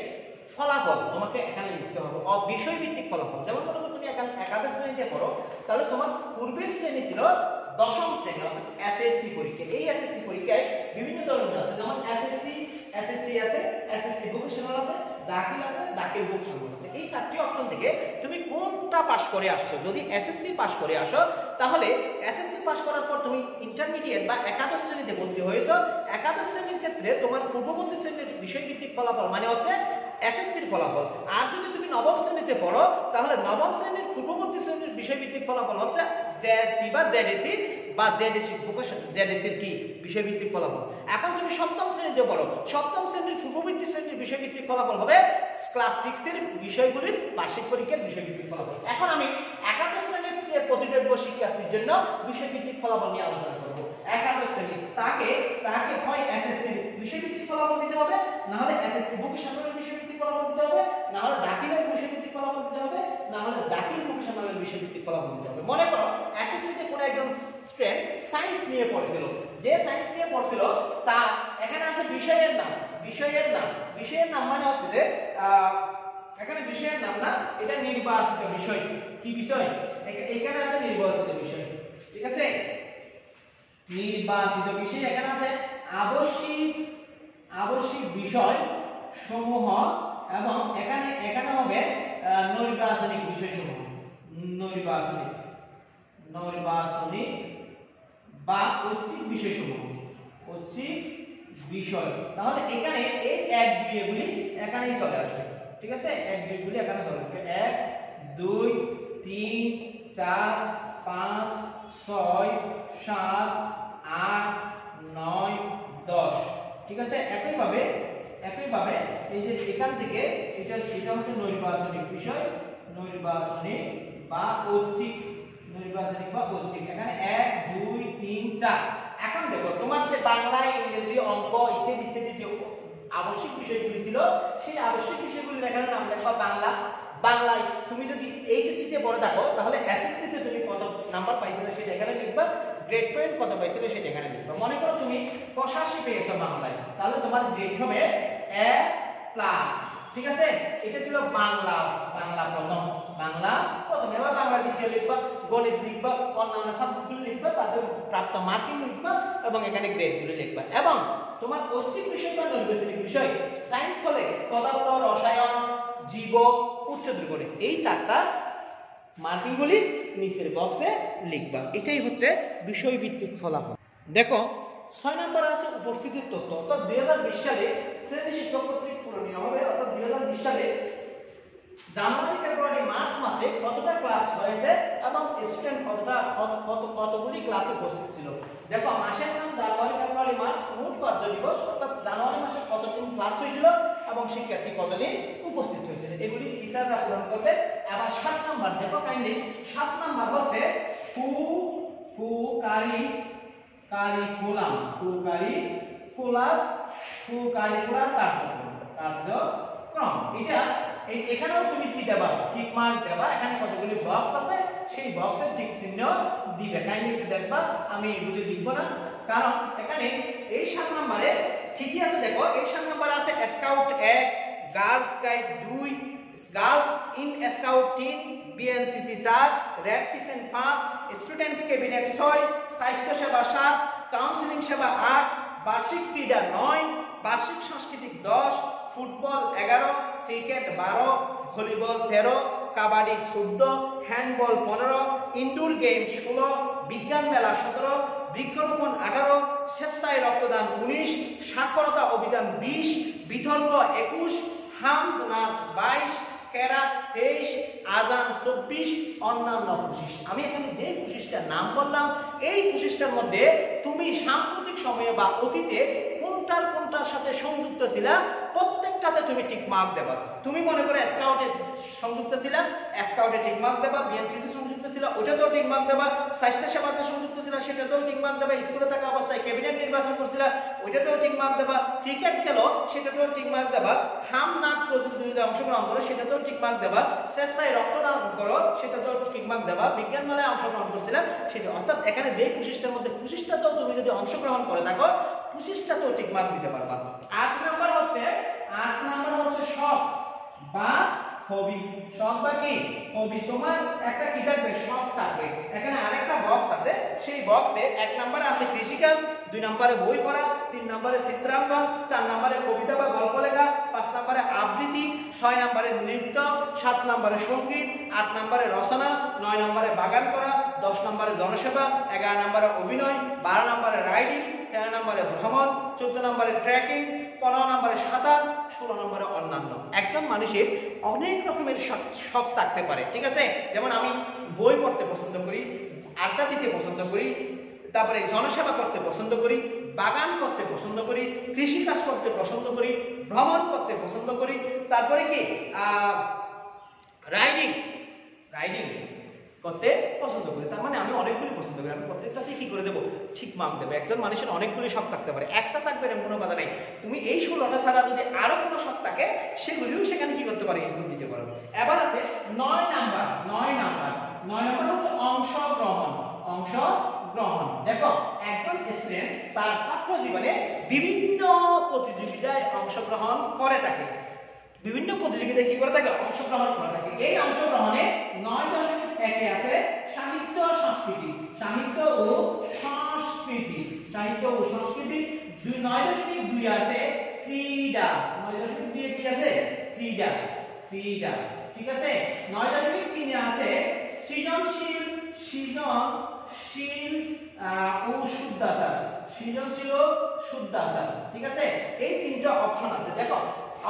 ফলাফল তোমাকে এখানে লিখতে হবে। বিষয়ভিত্তিক ফলাফল, যেমন ধরো তুমি একাদশ শ্রেণীতে পড়ো, তাহলে তোমার পূর্বের শ্রেণী ছিল দশম শ্রেণী, অর্থাৎ এসএসসি পরীক্ষা। এই এসএসসি পরীক্ষায় বিভিন্ন ধরনের আছে, যেমন এসএসসি আছে, এসএসসি ভোকেশনাল আছে, দাখিল আছে, দাখিল ভোকেশনাল আছে। এই 4টি অপশন থেকে তুমি কোনটা পাস করে আসছো। যদি এসএসসি পাস করে আসো তাহলে এসএসসি পাস করার পর তুমি ইন্টারমিডিয়েট বা একাদশ শ্রেণীতে ভর্তি হয়েছো, একাদশ শ্রেণীর ক্ষেত্রে তোমার পূর্ববর্তী শ্রেণীর বিষয়ভিত্তিক ফলাফল মানে হচ্ছে এসএসসির ফলাফল। আর যদি তুমি নবম শ্রেণীতে পড়ো তাহলে নবম শ্রেণীর পূর্ববর্তী শ্রেণীর বিষয়ভিত্তিক ফলাফল হচ্ছে জেএসসি বা জেডিসি বা জেডিসি ভোকেশন, জেডিসির কি বিষয়ভিত্তিক ফলাফল। এখন তুমি সপ্তম শ্রেণীতে পড়ো, সপ্তম শ্রেণীর পূর্ববর্তী শ্রেণীর বিষয়ভিত্তিক ফলাফল হবে ক্লাস 6 এর বিষয়গুলির বার্ষিক পরীক্ষার বিষয়ভিত্তিক ফলাফল। এখন আমি একাদশ শ্রেণীর প্রতিযোগ্য শিক্ষার্থীর জন্য বিষয়ভিত্তিক ফলাফল নিয়ে আলোচনা করব। একাদশ শ্রেণী তাকে হয় এসএসসি বিষয়ভিত্তিক ফলাফল দিতে হবে, না হলে এসএসসি ভোকেশনালের বিষয়ভিত্তিক ফলাফল দিতে হবে, না হলে দাখিলের বিষয়ভিত্তিক ফলাফল দিতে হবে, না হলে দাখিল ভোকেশনাল বিষয়ভিত্তিক ফলাফল দিতে হবে। মনে করো এসএসসিতে কোন একজন স্টুডেন্ট সায়েন্স নিয়ে পড়ছিল, যে সায়েন্স নিয়ে পড়ছিল তা এখানে আছে বিষয়ের নাম মানে হচ্ছে যে এখানে বিষয়ের নাম না, এটা নির্বাচিত বিষয়। কি বিষয়? এখানে আছে নির্বাচিত বিষয়, ঠিক আছে, নির্বাচিত বিষয়। এখানে আছে আবশ্যিক বিষয় সমূহ এবং এখানে হবে নৈর্বাচনিক বিষয়সমূহ, নৈর্বাচনিক বা ঐচ্ছিক বিষয়সমূহ, ঐচ্ছিক বিষয়। তাহলে এখানে এই 1 2 এগুলি এখানেই চলে আসবে, ঠিক আছে, 1 2 গুলি এখানে চলে আসবে। 1 2 3 4 5 6 7 8 9 10, ঠিক আছে। একইভাবে এই যে এখান থেকে এটা হচ্ছে নৈর্বাচনিক বিষয়, নৈর্বাচনিক বা ঐচ্ছিক, এখানে 1 2 3 4। এখন দেখো তোমার যে বাংলা, ইংরেজি, অঙ্ক ইত্যাদি যে আবশ্যিক বিষয়গুলি ছিল, সেই আবশ্যিক বিষয়গুলির এখানে নাম লেখা বাংলায়। তুমি যদি এইচএসসি তে পড়ে থাকো তাহলে এসএসসি তে তুমি কত নাম্বার পাইছিলে সেটা এখানে লিখবা, গ্রেড পয়েন্ট কত পাইছিলে সেটা এখানে লিখবা। মনে করো তুমি 85 পেয়েছো বাংলায়, তাহলে তোমার গ্রেড হবে A+, ঠিক আছে। এটা ছিল বাংলা প্রথম, এবার বাংলা দ্বিতীয় লিখবা, গণিত লিখবা, অন্যান্য সাবজেক্টগুলো লিখবা, তাদের প্রাপ্ত মার্কিং লিখবা এবং এখানে গ্রেডগুলো লিখবা। এবং তোমার ঐচ্ছিক বিষয় বা নৈর্বাচনিক বিষয় সায়েন্স হলে পদার্থ, রসায়ন, জীব, উচ্চতর করে এই 4টা মার্কিংগুলি নিচের বক্সে লিখবা। এটাই হচ্ছে বিষয়ভিত্তিক ফলাফল। দেখো 6 নম্বর আছে উপস্থিতির তথ্য। অর্থাৎ 2020 সালে শ্রেণী শিক্ষক কর্তৃক পূরণীয় হবে। অর্থাৎ 2020 সালে জানুয়ারি, ফেব্রুয়ারি, মার্চ মাসে কতটা ক্লাস হয়েছে এবং স্টুডেন্ট কতগুলি ক্লাসে উপস্থিত ছিল। দেখো মাসের নাম জানুয়ারি, ফেব্রুয়ারি, মার্চ, মোট কার্য দিবস, অর্থাৎ জানুয়ারি মাসে কতদিন ক্লাস হয়েছিল এবং শিক্ষার্থী কতদিন উপস্থিত হয়েছিল, এগুলি টিচাররা পূরণ করবে। আবার 7 নাম্বার দেখো কাইন্ডলি, 7 নাম্বার হচ্ছে কারিকুলার কার্যক্রম। এটা এখানেও তুমি কি দেবা, টিক মার্ক দেবা। এখানে কতগুলি বক্স আছে, সেই বক্সে টিক চিহ্ন দিবে। কাইন্ডলি একটু দেখবা, আমি এগুলি লিখব না, কারণ এখানে এই 7 নম্বরে কি কি আছে দেখো। এই 7 নম্বরে আছে scout 1, girls guide 2, girls in scout 3, BNCC 4, red crescent 5, students cabinet 6, স্বাস্থ্য সেবা 7, কাউন্সিলিং সেবা 8, বার্ষিক ক্রীড়া 9, বার্ষিক সাংস্কৃতিক 10, football 11, cricket 12, volleyball 13, kabaddi 14, handball 15, indoor game 16, বিজ্ঞান মেলা 17, বৃক্ষরোপণ 18, স্বেচ্ছায় রক্তদান 19, সাক্ষরতা অভিযান 20, বিতর্ক 21, হামদ নাচ 22, কেরাত 23, আজান 24, অন্যান্য 25। আমি এখানে যে 25টার নাম বললাম, এই 25টার মধ্যে তুমি সাম্প্রতিক সময়ে বা অতীতে কোনটার সাথে সংযুক্ত ছিলা, প্রত্যেকটাতে তুমি টিক মার্ক দেবা। তুমি মনে করে স্কাউটে সংযুক্ত ছিলা, স্কাউটে টিক মার্ক দেবা। বিএনসিসি সংযুক্ত ছিলা, ওইটাতেও টিক মার্ক দেবা। স্বাস্থ্য সেবাতে সংযুক্ত ছিলা, সেটাতেও টিক মার্ক দেবা। স্কুলে থাকা অবস্থায় ক্যাবিনেট নির্বাচন করছিলা, ওইটাতেও টিক মার্ক দেবা। ক্রিকেট খেলো, সেটাতেও টিক মার্ক দেবা। খাম নাচ প্রতিযোগিতাতে অংশগ্রহণ করো, সেটাতেও টিক মার্ক দেবা। স্বেচ্ছায় রক্তদান করো, সেটাতেও টিক মার্ক দেবা। বিজ্ঞান মেলায় অংশগ্রহণ করছিলা, সেটা। অর্থাৎ এখানে যে 25টার মধ্যে 25টাতেও তুমি যদি অংশগ্রহণ করে থাকো, 25টাতেও টিক মার্ক দিতে পারবা। 8 নাম্বার হচ্ছে শখ বা হবি। শখ বা কি হবি, তোমার একটা কি থাকবে, শখ থাকবে। এখানে আরেকটা বক্স আছে, সেই বক্সে 1 নম্বরে আছে কৃষিকাজ, 2 নম্বরে বই পড়া, 3 নম্বরে চিত্রাঙ্কন, 4 নম্বরে কবিতা বা গল্প লেখা, 5 নম্বরে আবৃত্তি, 6 নম্বরে নৃত্য, 7 নম্বরে সঙ্গীত, 8 নম্বরে রচনা, 9 নম্বরে বাগান করা, 10 নম্বরে জনসেবা, 11 নম্বরে অভিনয়, 12 নম্বরে রাইডিং, 13 নম্বরে ভ্রমণ, 14 নম্বরে ট্রেকিং, 15 নম্বরে সাঁতার, 16 নম্বরে অন্যান্য। একজন মানুষের অনেক রকমের শখ থাকতে পারে, ঠিক আছে। যেমন আমি বই পড়তে পছন্দ করি, আড্ডা দিতে পছন্দ করি, তারপরে জনসেবা করতে পছন্দ করি, বাগান করতে পছন্দ করি, কৃষিকাজ করতে পছন্দ করি, ভ্রমণ করতে পছন্দ করি, তারপরে কি রাইডিং করতে পছন্দ করি। তার মানে আমি অনেকগুলি পছন্দ করি, আমি প্রত্যেকটাতে কি করে দেবো, ঠিক মার্ক দেবো। একজন মানুষের অনেকগুলি শখ থাকতে পারে, একটা থাকবে না, কোনো কথা নেই। তুমি এই 16টা ছাড়া যদি আরো কোনো শখ থাকে, সেগুলিও সেখানে কি করতে পারে, ইনক্লুড দিতে পারো। এবার আছে 9 নাম্বার দেখো একজন স্টুডেন্ট তার ছাত্র জীবনে বিভিন্ন প্রতিযোগিতায় অংশগ্রহণ করে থাকে, বিভিন্ন প্রতিযোগিতায় কি করে থাকে, অংশগ্রহণ করে থাকে। এই অংশগ্রহণে 9.1 আছে সাহিত্য সংস্কৃতি, সাহিত্য ও সংস্কৃতি, সাহিত্য ও সংস্কৃতি। 9.2 আছে ক্রীড়া, 9.2 কি আছে, ক্রীড়া, ক্রীড়া, ঠিক আছে। 9.3 আছে সৃজনশীল, সৃজনশীল ও শুদ্ধাচার, সৃজনশীল ও শুদ্ধাচার, ঠিক আছে। এই তিনটা অপশন আছে। দেখো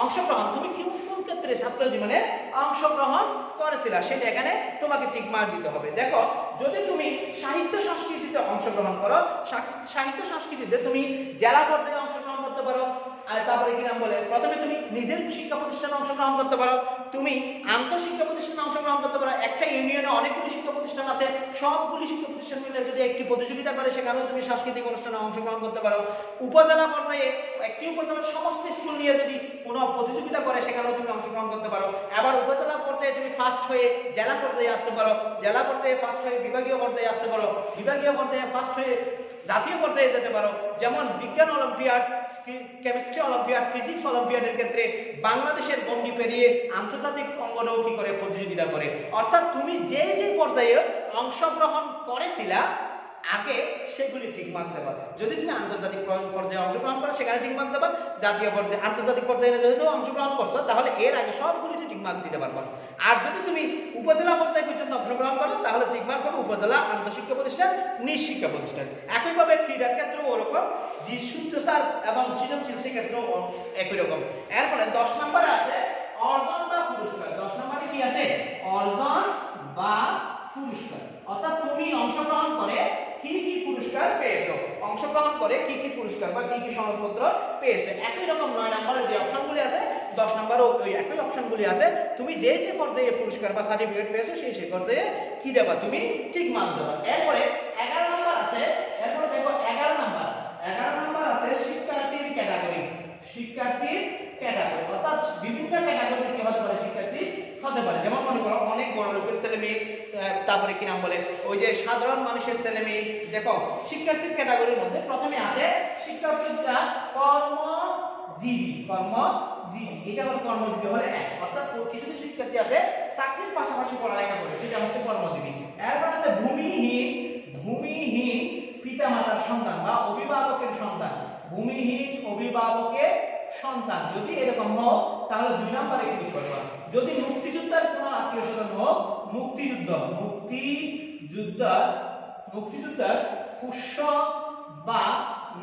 অংশগ্রহণ, তুমি কোন ক্ষেত্রে ছাত্র জীবনে অংশগ্রহণ করেছিলা সেটা এখানে তোমাকে টিক মার্ক দিতে হবে। দেখো যদি তুমি সাহিত্য সংস্কৃতিতে অংশগ্রহণ করো, সাহিত্য সংস্কৃতিতে তুমি জেলা পর্যায়ে অংশগ্রহণ করতে পারো, আর তারপরে কি নাম বলে, প্রথমে তুমি নিজের শিক্ষা প্রতিষ্ঠানে অংশগ্রহণ করতে পারো, তুমি আন্তঃশিক্ষা প্রতিষ্ঠানে অংশগ্রহণ করতে পারো। একটা ইউনিয়নে অনেকগুলি শিক্ষা প্রতিষ্ঠান আছে, সবগুলি শিক্ষা প্রতিষ্ঠান মিলে যদি একটি প্রতিযোগিতা করে সেখানেও তুমি সাংস্কৃতিক অনুষ্ঠানে অংশগ্রহণ করতে পারো। উপজেলা পর্যায়ে একটি উপজেলার সমস্ত স্কুল নিয়ে যদি কোনো প্রতিযোগিতা করে সেখানেও তুমি অংশগ্রহণ করতে পারো। আবার উপজেলা পর্যায়ে তুমি ফার্স্ট হয়ে জেলা পর্যায়ে আসতে পারো, জেলা পর্যায়ে ফার্স্ট হয়ে বিভাগীয় পর্যায়ে আসতে পারো, বিভাগীয় পর্যায়ে ফার্স্ট হয়ে জাতীয় পর্যায়ে যেতে পারো। যেমন বিজ্ঞান অলিম্পিয়াড, কেমিস্ট্রি অলিম্পিয়াড, ফিজিক্স অলিম্পিয়াডের ক্ষেত্রে বাংলাদেশের গণ্ডি পেরিয়ে আন্তর্জাতিক অঙ্গনেও কি করে প্রতিযোগিতা করে। অর্থাৎ তুমি যে যে পর্যায়ে অংশগ্রহণ করেছিলা আগে সেগুলি ঠিক মার্ক দেবা। যদি তুমি আন্তর্জাতিক পর্যায়ে অংশগ্রহণ করো সেখানে ঠিক মার্ক দেবা, জাতীয় পর্যায়ে আন্তর্জাতিক পর্যায়ে যেহেতু অংশগ্রহণ করছো তাহলে এর আগে সবগুলিতে ঠিক মার্ক দিতে পারবা। আর যদি তুমি উপজেলা পর্যায়ে পর্যন্ত অংশগ্রহণ করো তাহলে ঠিক মার্ক হবে উপজেলা, আন্তঃশিক্ষা প্রতিষ্ঠান, নিজ শিক্ষা প্রতিষ্ঠান। একইভাবে ক্রীড়ার ক্ষেত্রেও ওরকম, যে শুদ্ধাচার এবং সৃজনশীল ক্ষেত্রেও একই রকম। এরপরে 10 নম্বরে আছে অর্জন বা পুরস্কার। 10 নম্বরে কি আছে, অর্জন বা পুরস্কার। অর্থাৎ তুমি অংশগ্রহণ করে কি কি পুরস্কার পেয়েছো, অংশগ্রহণ করে কি কি পুরস্কার বা কি কি সনদপত্র পেয়েছো। একই রকম 9 নম্বরের যে অপশনগুলি আছে 10 নম্বরেও ওই একই অপশনগুলি আছে। তুমি যে যে পর্যায়ে পুরস্কার বা সার্টিফিকেট পেয়েছো সেই পর্যায়ে কি দেবা, তুমি ঠিক মার্ক দেবা। এরপরে 11 নম্বর আছে, এরপরে দেখো 11 নম্বর আছে শিক্ষার্থীর ক্যাটাগরি, শিক্ষার্থীর ক্যাটাগরি। অর্থাৎ বিভিন্ন ক্যাটাগরির কি হতে পারে, শিক্ষার্থী হতে পারে। যেমন মনে করো অনেক বড় লোকের ছেলে মেয়ে, তারপরে কি নাম বলে ওই যে সাধারণ মানুষের ছেলে মেয়ে। দেখো শিক্ষার্থীর ক্যাটাগরির মধ্যে প্রথমে আছে শিক্ষার্থীরা কর্মজীবী, কর্মজীবী, এটা হলো কর্মজীবী হলে এক। অর্থাৎ কিছু কিছু শিক্ষার্থী আছে চাকরির পাশাপাশি পড়ালেখা করে, সেটা হচ্ছে কর্মজীবী। এরপর আছে ভূমিহীন, ভূমিহীন পিতামাতার সন্তান বা অভিভাবকের সন্তান, ভূমিহীন অভিভাবকের সন্তান। যদি এরকম হোক তাহলে 2 নম্বরে ক্লিক করবা। যদি মুক্তিযোদ্ধার কোনো আত্মীয় স্বজন হোক, মুক্তিযোদ্ধার পুষ্য বা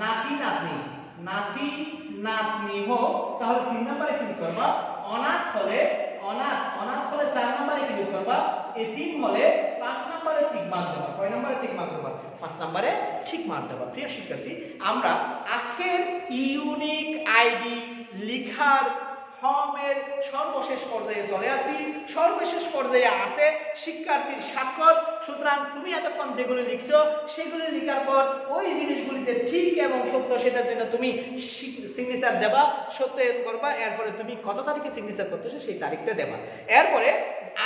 নাতি নাতনি হোক তাহলে 3 নম্বরে ক্লিক করবা। অনাথ হলে 4 নম্বরে ক্লিক করবা। এতিম হলে 5 নম্বরে ঠিক মার্ক দেবা। কয় নম্বরে ঠিক মার্ক দেবা, 5 নম্বরে ঠিক মার্ক দেবা। প্রিয় শিক্ষার্থী, আমরা আজকের ইউনিক আইডি লিখার ফর্মের সর্বশেষ পর্যায়ে চলে আসি। সর্বশেষ পর্যায়ে আছে শিক্ষার্থীর স্বাক্ষর। সুতরাং তুমি এতক্ষণ যেগুলো লিখছো সেগুলো লেখার পর ওই জিনিসগুলিতে ঠিক এবং সত্য সেটার জন্য তুমি সিগনেচার দেবা, সত্য করবা। এরপরে তুমি কত তারিখে সিগনেচার করতেছো সেই তারিখটা দেবা। এরপরে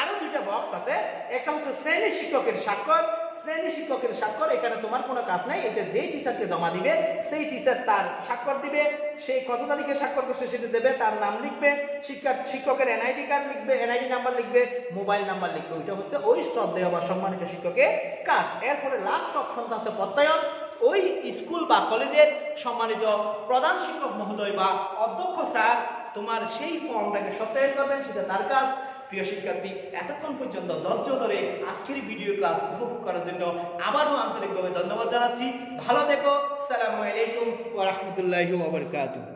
আরো 2টা বক্স আছে, একটা হচ্ছে শ্রেণী শিক্ষকের স্বাক্ষর। শ্রেণী শিক্ষকের স্বাক্ষর, এখানে তোমার কোনো কাজ নাই, এটা যেই টিচারকে জমা দিবে সেই টিচার তার স্বাক্ষর দিবে, সেই কত তারিখে স্বাক্ষর করছে সেটা দেবে, তার নাম লিখবে, শিক্ষকের এনআইডি কার্ড লিখবে, এনআইডি নাম্বার লিখবে, মোবাইল নাম্বার লিখবে। ওইটা হচ্ছে ওই শ্রদ্ধেয় বা সম্মানিত শিক্ষকের কাজ। এরপরে লাস্ট অপশনটা আছে প্রত্যয়ন। ওই স্কুল বা কলেজের সম্মানিত প্রধান শিক্ষক মহোদয় বা অধ্যক্ষ স্যার তোমার সেই ফর্মটাকে সত্যায়ন করবেন, সেটা তার কাজ। প্রিয় শিক্ষার্থী, এতক্ষণ পর্যন্ত ধৈর্য ধরে আজকের ভিডিও ক্লাস উপভোগ করার জন্য আবারও আন্তরিকভাবে ধন্যবাদ জানাচ্ছি। ভালো থেকো। আসসালামু আলাইকুম ওয়া রাহমাতুল্লাহি ওয়া বারাকাতুহু।